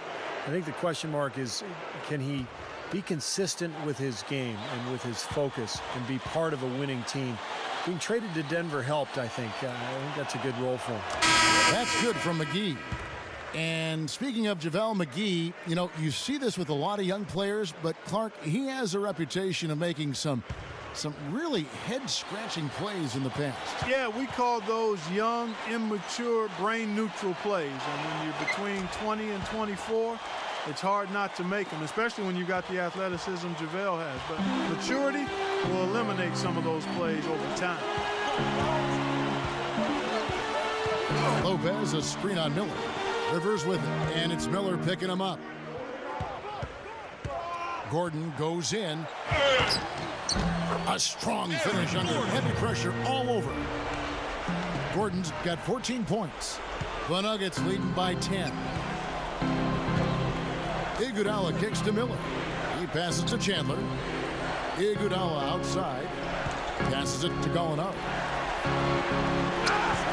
D: I think the question mark is, can he be consistent with his game and with his focus and be part of a winning team? Being traded to Denver helped, I think. I think that's a good role for him.
B: That's good from McGee. And speaking of JaVale McGee, you know, you see this with a lot of young players, but Clark, he has a reputation of making some some really head-scratching plays in the past.
C: Yeah, we call those young, immature, brain-neutral plays. And when you're between 20 and 24, it's hard not to make them, especially when you got the athleticism JaVale has. But maturity will eliminate some of those plays over time.
B: Lopez, a screen on Miller. Rivers with it, and it's Miller picking him up. Gordon goes in. A strong finish under heavy pressure all over. Gordon's got 14 points. The Nuggets leading by 10. Iguodala kicks to Miller. He passes to Chandler. Iguodala outside. Passes it to Gallinari.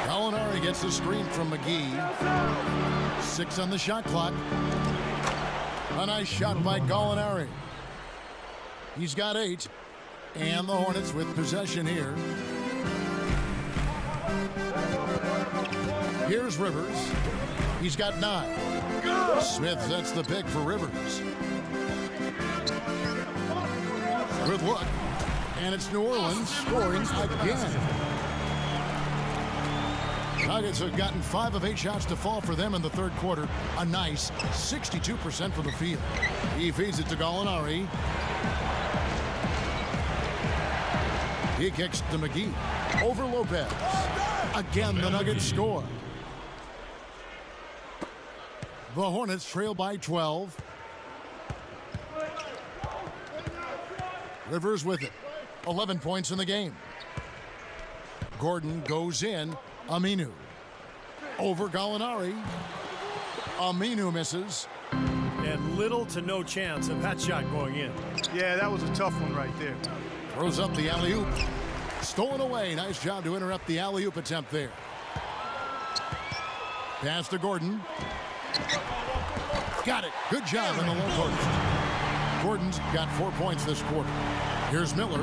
B: Gallinari gets the screen from McGee. 6 on the shot clock. A nice shot by Gallinari. He's got 8. And the Hornets with possession here. Here's Rivers. He's got 9. Smith sets the pick for Rivers. Good look. And it's New Orleans scoring again. Nuggets have gotten 5 of 8 shots to fall for them in the third quarter. A nice 62% from the field. He feeds it to Gallinari. He kicks to McGee. Over Lopez. Again, the Nuggets score. The Hornets trail by 12. Rivers with it. 11 points in the game. Gordon goes in. Aminu. Over Gallinari. Aminu misses.
D: And little to no chance of that shot going in.
C: Yeah, that was a tough one right there.
B: Throws up the alley-oop. Stolen away. Nice job to interrupt the alley-oop attempt there. Pass to Gordon. Got it. Good job in the low post. Gordon's got 4 points this quarter. Here's Miller.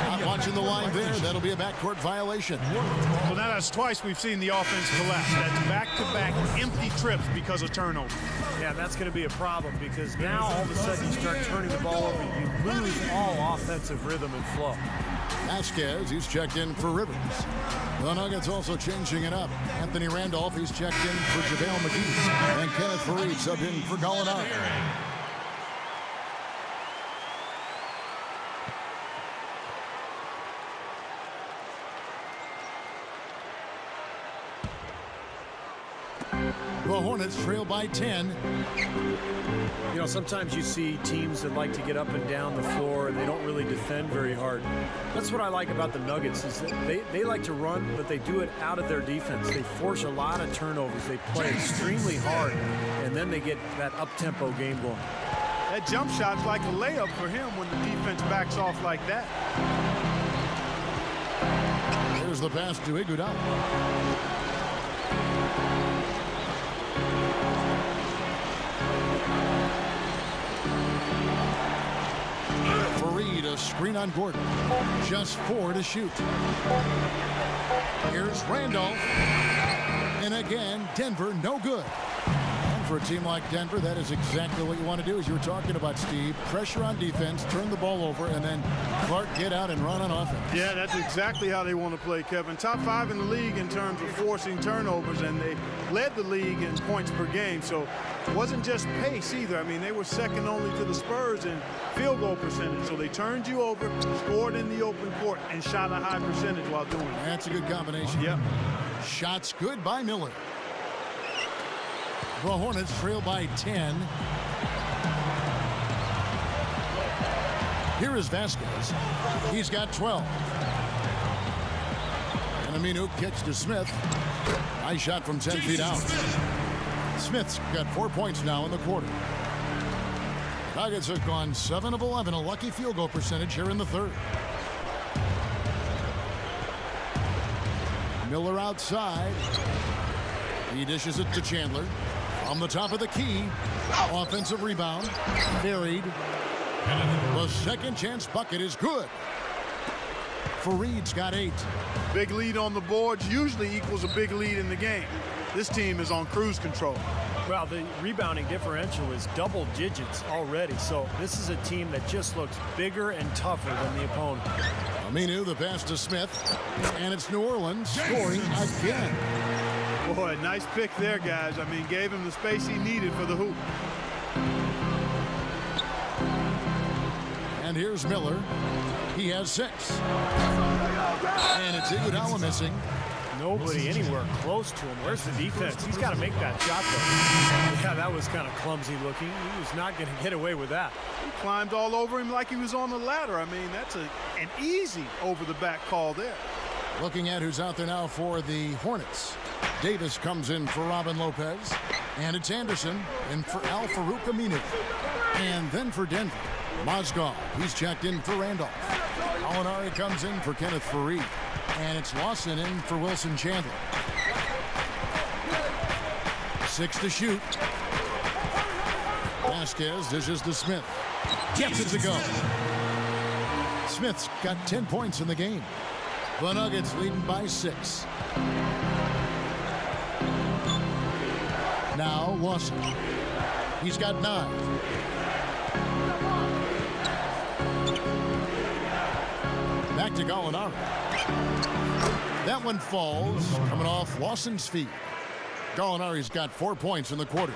B: Not watching the line there. That'll be a backcourt violation.
C: Well, now that's twice we've seen the offense collapse. That's back-to-back empty trips because of turnover.
D: Yeah, that's going to be a problem because now all of a sudden you start turning the ball over. You lose all offensive rhythm and flow.
B: Vasquez, he's checked in for Rivers. The Nuggets also changing it up. Anthony Randolph, he's checked in for JaVale McGee. And Kenneth Faried subbed in for Gallinari. The Hornets trail by 10.
D: You know, sometimes you see teams that like to get up and down the floor and they don't really defend very hard. That's what I like about the Nuggets is that they like to run, but they do it out of their defense. They force a lot of turnovers. They play extremely hard, and then they get that up-tempo game going.
C: That jump shot's like a layup for him when the defense backs off like that.
B: There's the pass to Iguodala. Faried, a screen on Gordon. Just 4 to shoot. Here's Randolph. And again, Denver, no good. And for a team like Denver, that is exactly what you want to do, as you were talking about, Steve. Pressure on defense, turn the ball over, and then Clark get out and run on offense.
C: Yeah, that's exactly how they want to play, Kevin. Top 5 in the league in terms of forcing turnovers, and they led the league in points per game. So it wasn't just pace either. I mean, they were second only to the Spurs in field goal percentage. So they turned you over, scored in the open court, and shot a high percentage while doing it.
B: That's a good combination.
C: Yep.
B: Shots good by Miller. The Hornets trail by 10. Here is Vasquez. He's got 12. And Aminu kicks to Smith. Nice shot from 10 feet out. Smith's got 4 points now in the quarter. Nuggets have gone 7 of 11, a lucky field goal percentage here in the third. Miller outside. He dishes it to Chandler. On the top of the key. Offensive rebound. Buried. The second chance bucket is good. Faried's got 8.
C: Big lead on the boards usually equals a big lead in the game. This team is on cruise control.
D: Well, the rebounding differential is double digits already, so this is a team that just looks bigger and tougher than the opponent.
B: Aminu, the pass to Smith, and it's New Orleans scoring again.
C: Boy, nice pick there, guys. I mean, gave him the space he needed for the hoop.
B: And here's Miller. He has 6. And it's Iguodala missing.
D: Nobody anywhere close to him. Where's the defense? He's got to make that shot, though. Yeah, that was kind of clumsy looking. He was not going to get away with that.
C: He climbed all over him like he was on the ladder. I mean, that's an easy over-the-back call there.
B: Looking at who's out there now for the Hornets. Davis comes in for Robin Lopez. And it's Anderson in for Al-Farouq Aminu. And then for Denver, Mozgov. He's checked in for Randolph. Alinari comes in for Kenneth Faried. And it's Lawson in for Wilson Chandler. 6 to shoot. Vasquez dishes to Smith. Gets it to go. Smith's got 10 points in the game. The Nuggets leading by 6. Now Lawson. He's got 9. Back to Gallinari. That one falls, coming off Lawson's feet. Gallinari's got 4 points in the quarter.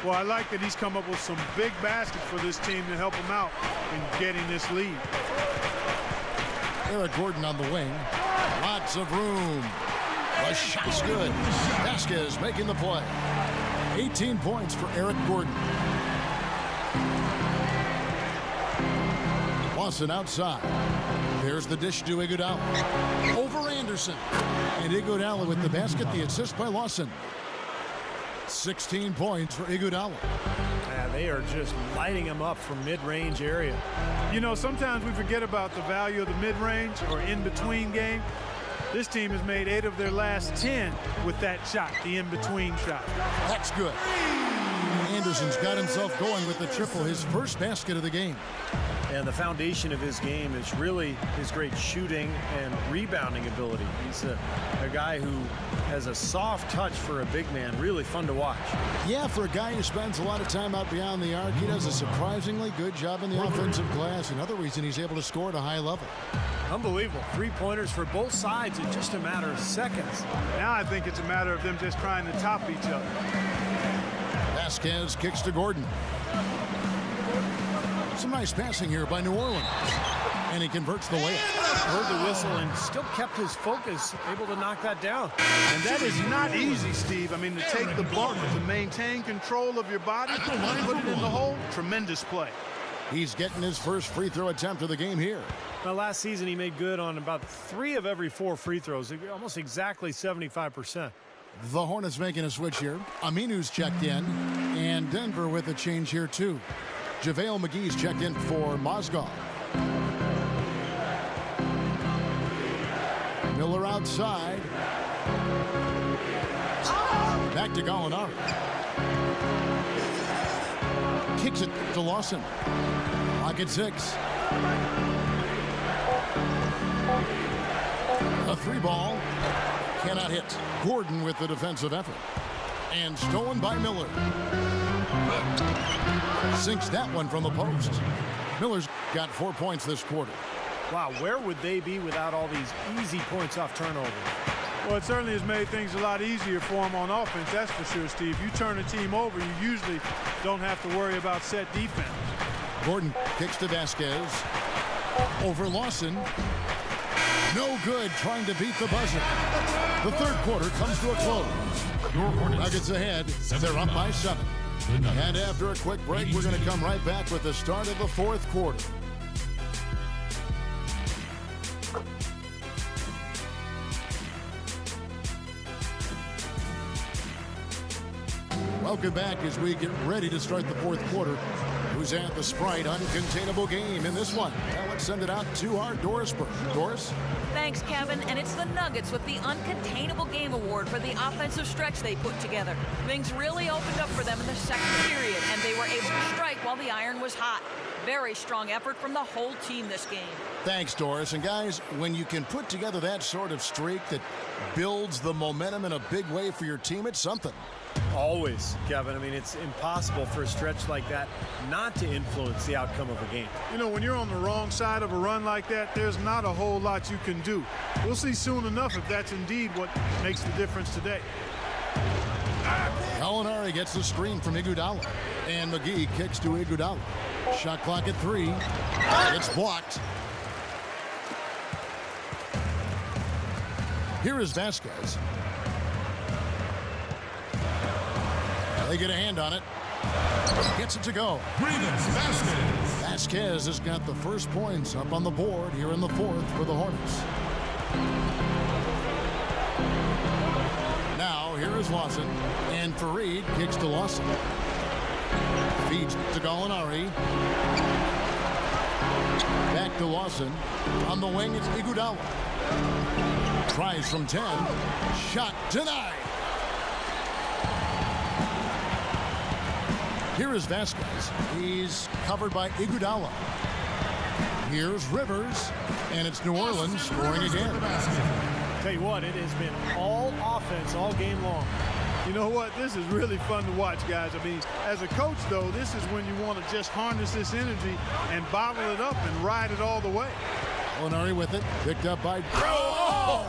C: Well, I like that he's come up with some big baskets for this team to help him out in getting this lead.
B: Eric Gordon on the wing. Lots of room. The shot's good. Vasquez making the play. 18 points for Eric Gordon. Lawson outside. There's the dish to Iguodala. Over Anderson. And Iguodala with the basket, the assist by Lawson. 16 points for Iguodala.
D: Yeah, they are just lighting him up from mid-range area.
C: You know, sometimes we forget about the value of the mid-range or in-between game. This team has made 8 of their last 10 with that shot, the in-between shot.
B: That's good. Anderson's got himself going with the triple, his first basket of the game.
D: And the foundation of his game is really his great shooting and rebounding ability. He's a guy who has a soft touch for a big man. Really fun to watch.
B: Yeah, for a guy who spends a lot of time out beyond the arc, he does a surprisingly good job in the offensive glass. Another reason he's able to score at a high level.
D: Unbelievable. 3-pointers for both sides in just a matter of seconds.
C: Now I think it's a matter of them just trying to top each other.
B: Vasquez kicks to Gordon. Some nice passing here by New Orleans. And he converts the layup.
D: Heard the whistle and still kept his focus, able to knock that down.
C: And that is not easy, Steve. I mean, to take the bump, to maintain control of your body, put it in the hole, tremendous play.
B: He's getting his first free throw attempt of the game here.
D: Now, last season, he made good on about 3 of every 4 free throws, almost exactly 75%.
B: The Hornets making a switch here. Aminu's checked in, and Denver with a change here, too. JaVale McGee's checked in for Mozgov. Miller outside. Back to Gallinari. Kicks it to Lawson. Lock at 6. A 3-ball. Cannot hit. Gordon with the defensive effort. And stolen by Miller. Sinks that one from the post. Miller's got 4 points this quarter.
D: Wow, where would they be without all these easy points off turnover?
C: Well, it certainly has made things a lot easier for them on offense, that's for sure, Steve. You turn a team over, you usually don't have to worry about set defense. Gordon kicks to Vasquez. Over Lawson. No good, trying to beat the buzzer. The third quarter comes to a close. Nuggets ahead. They're up by 7. And after a quick break, we're going to come right back with the start of the fourth quarter. Welcome back as we get ready to start the fourth quarter. Who's at the Sprite uncontainable game in this one? Now let's send it out to our Doris Burke. Doris?
F: Thanks, Kevin. And it's the Nuggets with the Uncontainable Game Award for the offensive stretch they put together. Things really opened up for them in the second period, and they were able to strike while the iron was hot. Very strong effort from the whole team this game.
B: Thanks, Doris. And guys, when you can put together that sort of streak that builds the momentum in a big way for your team, it's something.
D: Always, Kevin. I mean, it's impossible for a stretch like that not to influence the outcome of a game.
C: You know, when you're on the wrong side of a run like that, there's not a whole lot you can do. We'll see soon enough if that's indeed what makes the difference today.
B: Gallinari gets the screen from Iguodala, and McGee kicks to Iguodala. Shot clock at 3. It's blocked. Here is Vasquez. They get a hand on it. Gets it to go. Vasquez has got the first points up on the board here in the fourth for the Hornets. Now, here is Lawson. And Fareed kicks to Lawson. Feeds to Gallinari. Back to Lawson. On the wing, it's Iguodala. Tries from 10. Shot denied. Here is Vasquez. He's covered by Iguodala. Here's Rivers. And it's New Orleans scoring again.
D: Tell you what, it has been all offense all game long.
C: You know what? This is really fun to watch, guys. I mean, as a coach, though, this is when you want to just harness this energy and bottle it up and ride it all the way.
B: Gallinari with it. Picked up by...
C: Well,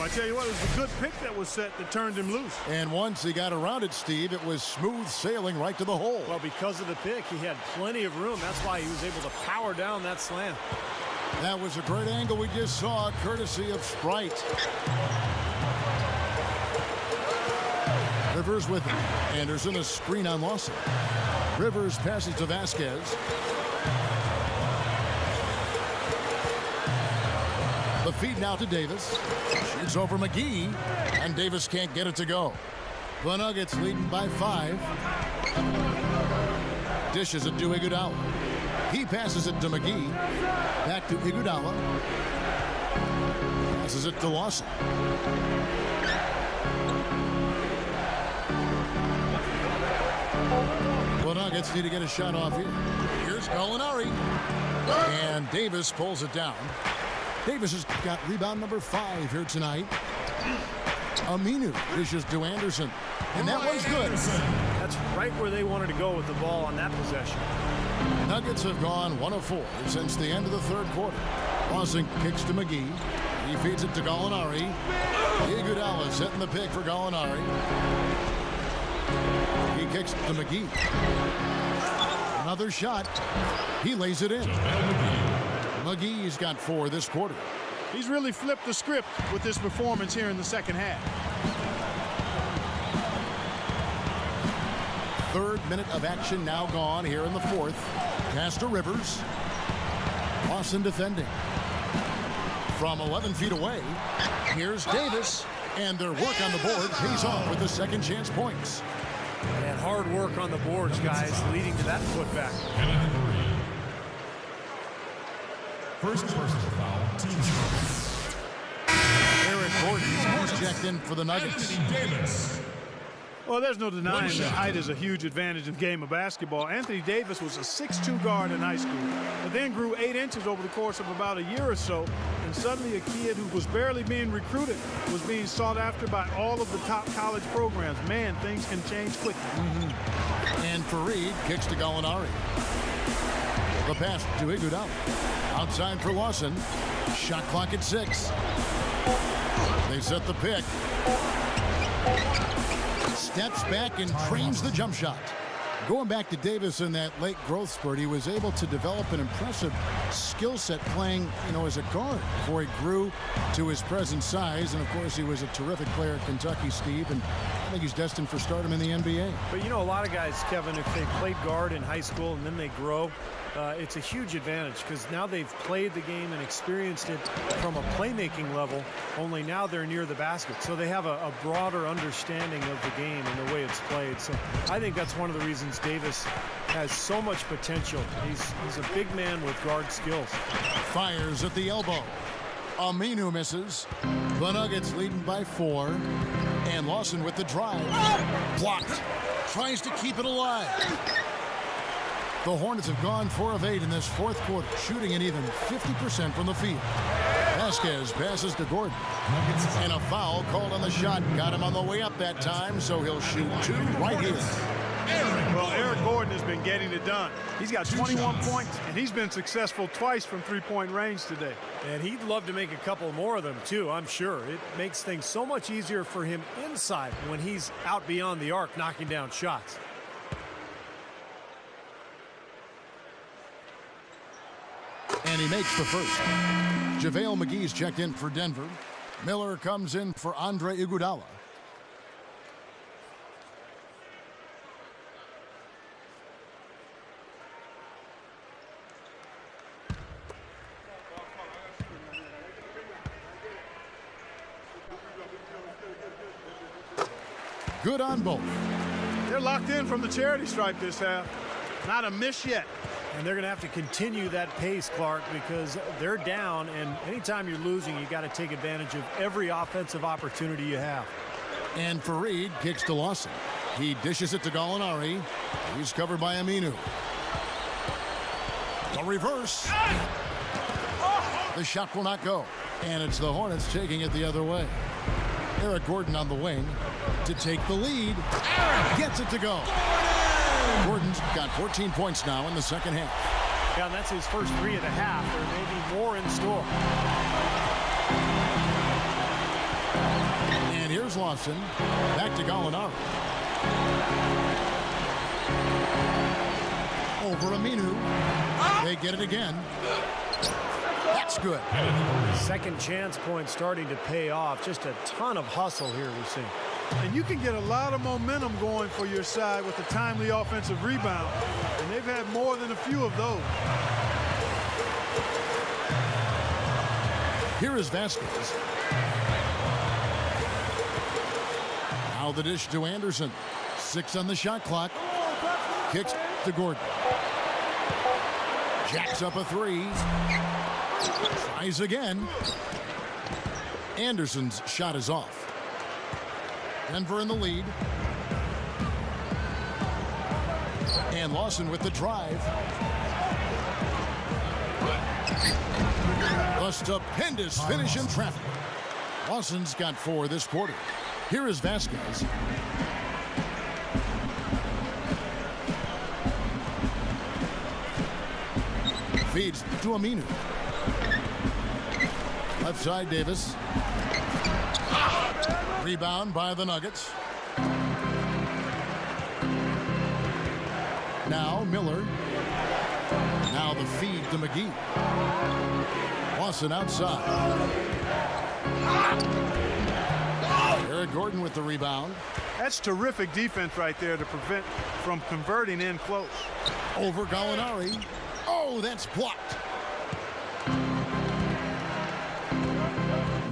C: I tell you what, it was a good pick that was set that turned him loose.
B: And once he got around it, Steve, it was smooth sailing right to the hole.
D: Well, because of the pick, he had plenty of room. That's why he was able to power down that slam.
B: That was a great angle we just saw, courtesy of Sprite. Rivers with it. Anderson, a screen on Lawson. Rivers passes to Vasquez. The feed now to Davis. Shoots over McGee, and Davis can't get it to go. The Nuggets leading by 5. Dishes it to Iguodala. He passes it to McGee. Back to Iguodala. Passes it to Lawson. The Nuggets need to get a shot off here. Here's Gallinari. And Davis pulls it down. Davis has got rebound number 5 here tonight. Aminu dishes to Anderson. And that one's good.
D: That's right where they wanted to go with the ball on that possession.
B: Nuggets have gone 1 of 4 since the end of the third quarter. Lawson kicks to McGee. He feeds it to Gallinari. Iguodala setting the pick for Gallinari. He kicks to McGee. Another shot. He lays it in. McGee's got 4 this quarter.
C: He's really flipped the script with this performance here in the second half.
B: Third minute of action now gone here in the fourth. Pass to Rivers. Lawson defending. From 11 feet away, here's Davis. And their work on the board pays off with the second chance points.
D: And hard work on the boards, guys, leading to that putback.
I: First personal foul, team
B: Eric Gordon checked in for the Nuggets.
I: Anthony Davis.
C: Well, there's no denying that height is a huge advantage in the game of basketball. Anthony Davis was a 6'2" guard in high school, but then grew 8 inches over the course of about a year or so, and suddenly a kid who was barely being recruited was being sought after by all of the top college programs. Man, things can change quickly.
B: And Fareed kicks to Gallinari. The pass to Iguodala. Outside for Lawson. Shot clock at 6. They set the pick. Steps back and trains the jump shot. Going back to Davis in that late growth spurt, he was able to develop an impressive skill set playing, as a guard before he grew to his present size. And of course, he was a terrific player at Kentucky, Steve, and I think he's destined for stardom in the NBA.
D: But a lot of guys, Kevin, if they played guard in high school and then they grow, it's a huge advantage because now they've played the game and experienced it from a playmaking level, only now they're near the basket. So they have a broader understanding of the game and the way it's played. So I think that's one of the reasons Davis has so much potential. He's a big man with guard skills.
B: Fires at the elbow. Aminu misses. The Nuggets leading by 4. And Lawson with the drive. Blocked. Tries to keep it alive. The Hornets have gone 4 of 8 in this fourth quarter, shooting an even 50% from the field. Vasquez passes to Gordon. And a foul called on the shot. Got him on the way up that time, so he'll shoot 2 right here.
C: Well, Eric Gordon has been getting it done. He's got 21 points, and he's been successful twice from three-point range today.
D: And he'd love to make a couple more of them, too, I'm sure. It makes things so much easier for him inside when he's out beyond the arc knocking down shots.
B: And he makes the first. JaVale McGee's checked in for Denver. Miller comes in for Andre Iguodala. Good on both.
C: They're locked in from the charity stripe this half. Not a miss yet.
D: And they're going to have to continue that pace, Clark, because they're down, and anytime you're losing, you got to take advantage of every offensive opportunity you have.
B: And Fareed kicks to Lawson. He dishes it to Gallinari. He's covered by Aminu. The reverse. The shot will not go. And it's the Hornets taking it the other way. Eric Gordon on the wing to take the lead. Eric gets it to go. Gordon's got 14 points now in the second half.
D: Yeah, and that's his first 3 of the half. There may be more in store.
B: And here's Lawson. Back to Gallinari. Over Aminu. They get it again. That's good.
D: Second chance point starting to pay off. Just a ton of hustle here we've seen.
C: And you can get a lot of momentum going for your side with a timely offensive rebound. And they've had more than a few of those.
B: Here is Vasquez. Now the dish to Anderson. 6 on the shot clock. Kicks to Gordon. Jacks up a 3. Tries again. Anderson's shot is off. Denver in the lead. And Lawson with the drive. A stupendous finish in traffic. Lawson's got 4 this quarter. Here is Vasquez. Feeds to Aminu. Left side, Davis. Rebound by the Nuggets. Now Miller. Now the feed to McGee. Lawson outside. Eric Gordon with the rebound.
C: That's terrific defense right there to prevent from converting in close.
B: Over Gallinari. Oh, that's blocked.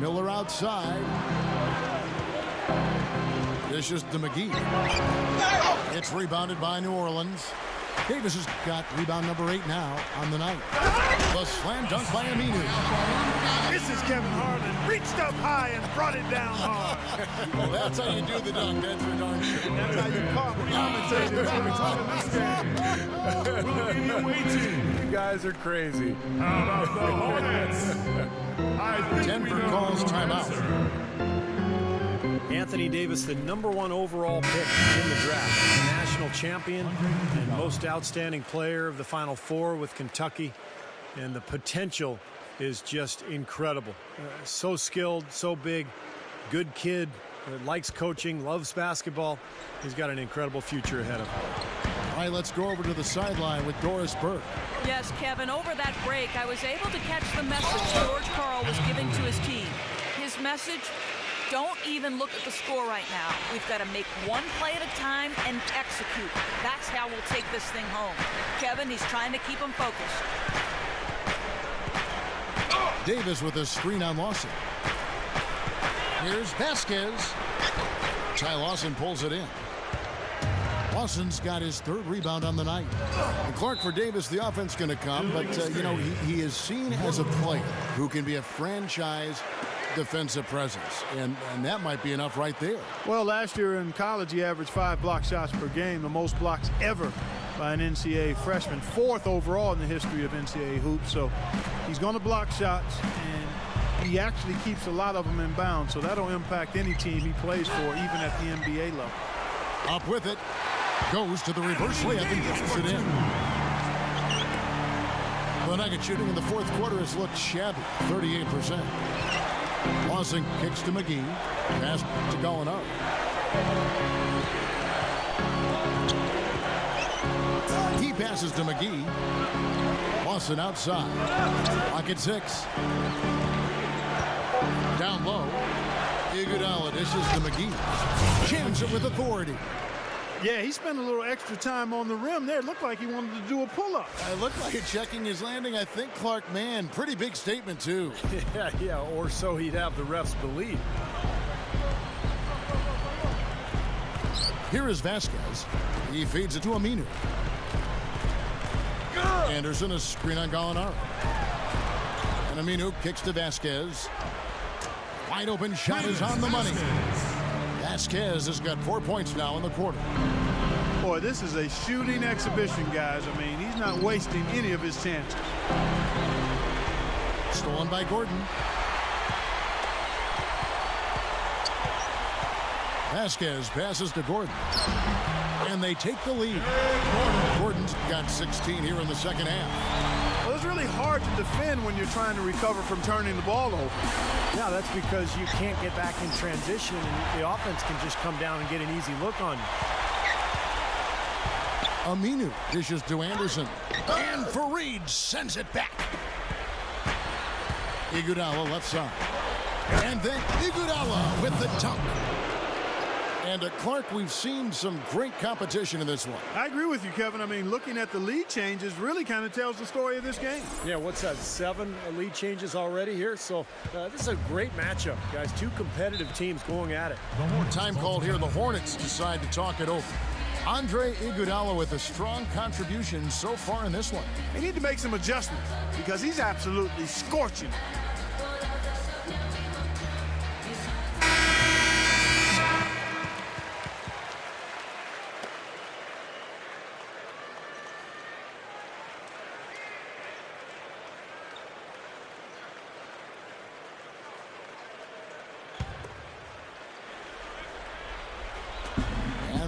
B: Miller outside. Dishes to McGee. It's rebounded by New Orleans. Davis has got rebound number 8 now on the night. The slam dunk by Aminu.
C: This is Kevin Harlan. Reached up high and brought it down hard.
B: Well, that's how you do the dunk. That's for darn sure.
C: That's how you call the commentators.
E: You guys are crazy.
I: How about the Hornets?
B: Denver calls timeout.
D: Anthony Davis, the #1 overall pick in the draft, national champion and most outstanding player of the Final Four with Kentucky, and the potential is just incredible. So skilled, so big, good kid, likes coaching, loves basketball. He's got an incredible future ahead of him.
B: All right, let's go over to the sideline with Doris Burke.
F: Yes, Kevin, over that break, I was able to catch the message George Karl was giving to his team. His message: don't even look at the score right now. We've got to make one play at a time and execute. That's how we'll take this thing home. Kevin, he's trying to keep them focused.
B: Davis with a screen on Lawson. Here's Vasquez. Ty Lawson pulls it in. Lawson's got his 3rd rebound on the night. And Clark, for Davis, the offense going to come, but, you know, he is seen as a player who can be a franchise defensive presence, and that might be enough right there.
C: Well, last year in college, he averaged 5 block shots per game, the most blocks ever by an NCAA freshman, 4th overall in the history of NCAA hoops. So he's going to block shots, and he actually keeps a lot of them in bounds, so that'll impact any team he plays for, even at the NBA level.
B: Up with it. Goes to the reverse layup and puts it in. The Nuggets shooting in the fourth quarter has looked shabby, 38%. Lawson kicks to McGee. Pass to Gallinari. He passes to McGee. Lawson outside. Pocket 6. Down low. Iguodala dishes to McGee. Jams it with authority.
C: Yeah, he spent a little extra time on the rim there. It looked like he wanted to do a pull-up.
B: It looked like it checking his landing. I think Clark, man, pretty big statement, too.
E: Yeah, or so he'd have the refs believe.
B: Here is Vasquez. He feeds it to Aminu. Anderson, a screen on Gallinari. And Aminu kicks to Vasquez. Wide open shot is on the money. Vasquez has got 4 points now in the quarter.
C: Boy, this is a shooting exhibition, guys. I mean, he's not wasting any of his chances.
B: Stolen by Gordon. Vasquez passes to Gordon. And they take the lead. Gordon's got 16 here in the second half.
C: Well, it's really hard to defend when you're trying to recover from turning the ball over.
D: Yeah, that's because you can't get back in transition, and the offense can just come down and get an easy look on you.
B: Aminu dishes to Anderson. And Fareed sends it back. Iguodala left side. And then Iguodala with the dunk. And Clark, we've seen some great competition in this one.
C: I agree with you, Kevin. I mean, looking at the lead changes really kind of tells the story of this game.
E: Yeah, what's that, 7 lead changes already here? So this is a great matchup, guys. 2 competitive teams going at it.
B: Time called here. The Hornets decide to talk it over. Andre Iguodala with a strong contribution so far in this one.
C: They need to make some adjustments because he's absolutely scorching.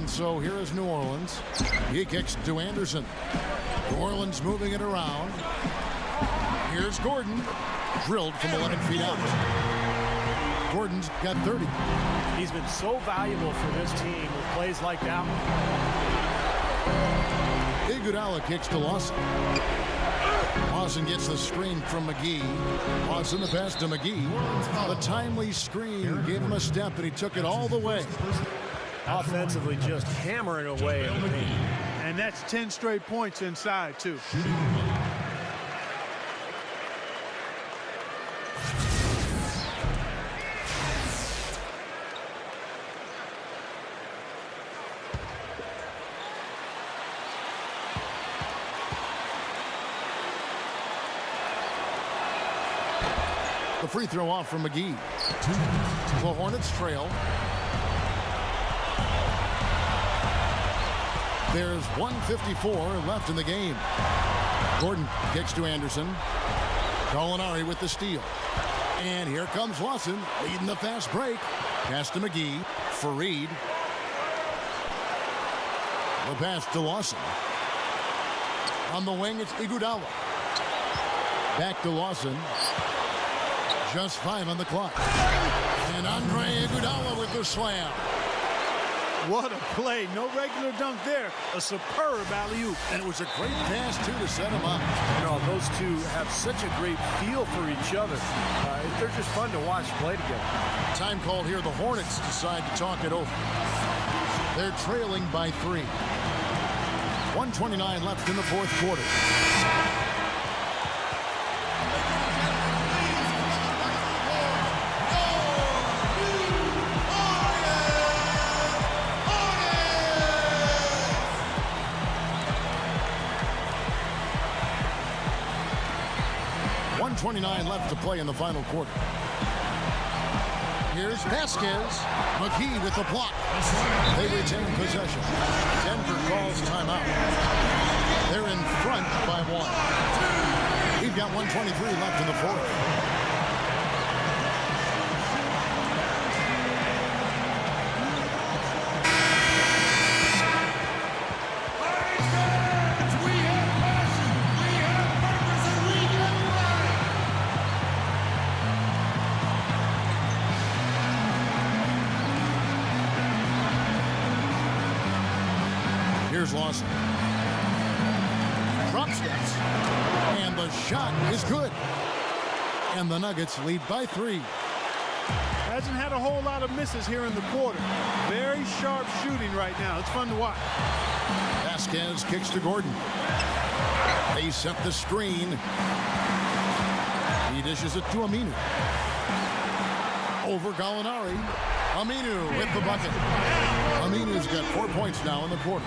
B: So here is New Orleans. He kicks to Anderson. New Orleans moving it around. Here's Gordon. Drilled from 11 feet out. Gordon's got 30.
D: He's been so valuable for this team with plays like that one.
B: Iguodala kicks to Lawson. Lawson gets the screen from McGee. Lawson the pass to McGee. The timely screen gave him a step, and he took it all the way.
D: Offensively just hammering away at the paint.
C: And that's 10 straight points inside, too.
B: The free throw off from McGee. The Hornets trail. There's 1:54 left in the game. Gordon kicks to Anderson. Gallinari with the steal. And here comes Lawson leading the fast break. Pass to McGee. Fareed. The pass to Lawson. On the wing, it's Iguodala. Back to Lawson. Just 5 on the clock. And Andre Iguodala with the slam.
C: What a play. No regular dunk there. A superb alley-oop.
B: And it was a great pass, too, to set him up.
E: You know, those two have such a great feel for each other. They're just fun to watch play together.
B: Time called here. The Hornets decide to talk it over. They're trailing by 3. 1:29 left in the fourth quarter. .29 left to play in the final quarter. Here's Vasquez. McGee with the block. They retain possession. Denver calls timeout. They're in front by 1. We've got 1:23 left in the fourth. Here's Lawson. Drop steps. And the shot is good. And the Nuggets lead by 3.
C: Hasn't had a whole lot of misses here in the quarter. Very sharp shooting right now. It's fun to watch.
B: Vasquez kicks to Gordon. They set the screen. He dishes it to Aminu. Over Gallinari. Aminu with the bucket. Aminu's got 4 points now in the quarter.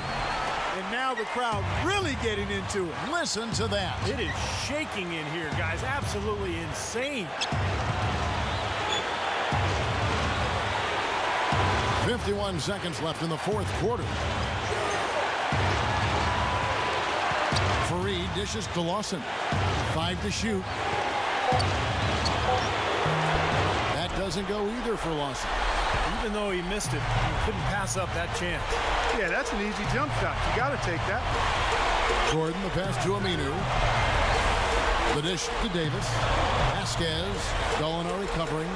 C: And now the crowd really getting into it.
B: Listen to that.
D: It is shaking in here, guys. Absolutely insane.
B: 51 seconds left in the fourth quarter. Fareed dishes to Lawson. 5 to shoot. That doesn't go either for Lawson.
D: Even though he missed it, he couldn't pass up that chance.
C: Yeah, that's an easy jump shot. You got to take that.
B: Gordon, the pass to Aminu. The dish to Davis. Vasquez. Gallinari covering.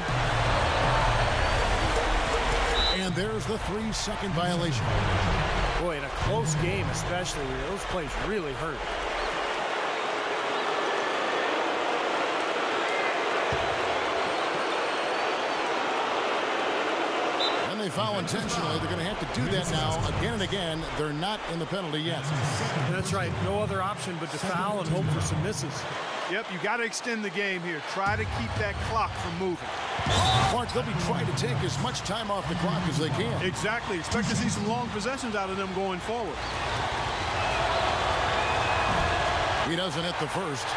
B: And there's the 3-second violation.
D: Boy, in a close game especially, those plays really hurt.
B: And they foul intentionally. They're going to have to do that now again and again. They're not in the penalty yet.
D: That's right. No other option but to foul and hope for some misses.
C: Yep, you got to extend the game here. Try to keep that clock from moving.
B: Clark, they'll be trying to take as much time off the clock as they can.
C: Exactly. Expect to see some long possessions out of them going forward.
B: He doesn't hit the first.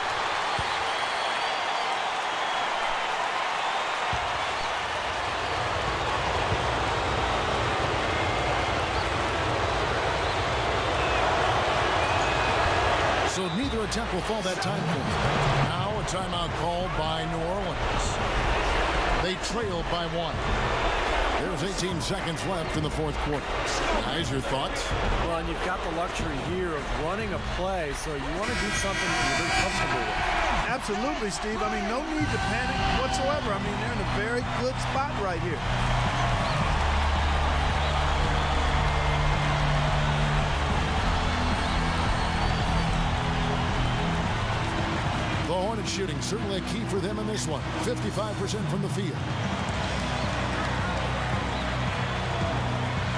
B: So neither attempt will fall that time for him. Now a timeout called by New Orleans. They trailed by 1. There's 18 seconds left in the fourth quarter. Guys, your thoughts?
D: Well, and you've got the luxury here of running a play, so you want to do something that you're very comfortable with.
C: Absolutely, Steve. I mean, no need to panic whatsoever. I mean, they're in a very good spot right here.
B: The Hornets shooting certainly a key for them in this one. 55% from the field.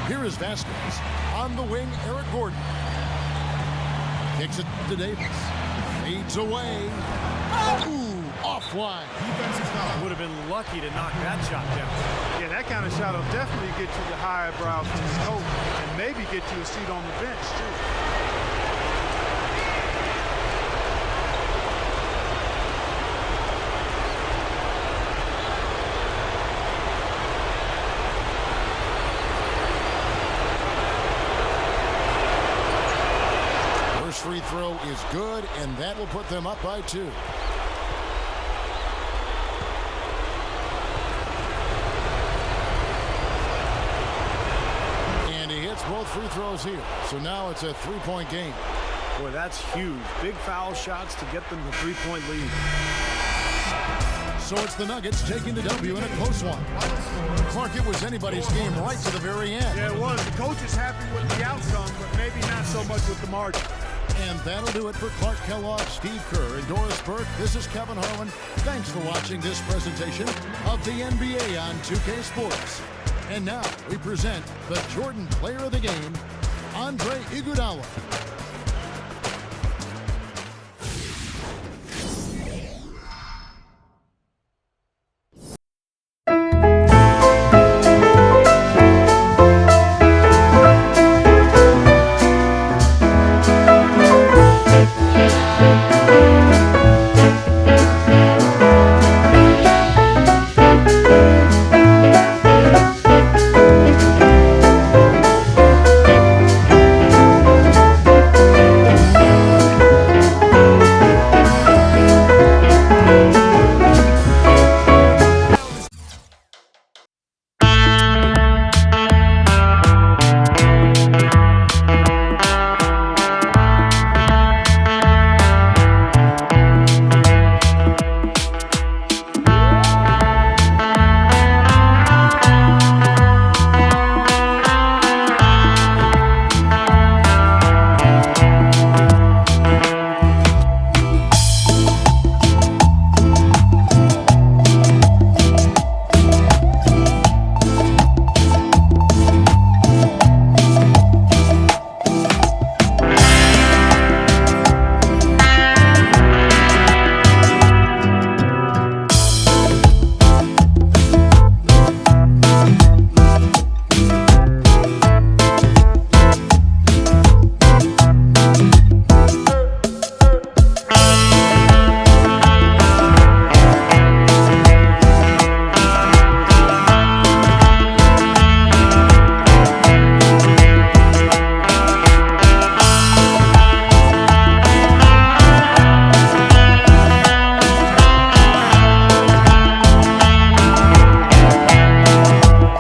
B: Here is Vasquez. On the wing, Eric Gordon. Kicks it to Davis. Fades away. Ooh, offline.
D: Would have been lucky to knock that shot down.
C: Yeah, that kind of shot will definitely get you the higher brow to his coach and maybe get you a seat on the bench, too.
B: Free throw is good, and that will put them up by 2. And he hits both free throws here. So now it's a 3-point game.
D: Boy, that's huge. Big foul shots to get them the 3-point lead.
B: So it's the Nuggets taking the W in a close one. Clark, it was anybody's game right to the very end.
C: Yeah, it was. The coach is happy with the outcome, but maybe not so much with the margin.
B: And that'll do it for Clark Kellogg, Steve Kerr, and Doris Burke. This is Kevin Harlan. Thanks for watching this presentation of the NBA on 2K Sports. And now we present the Jordan Player of the Game, Andre Iguodala.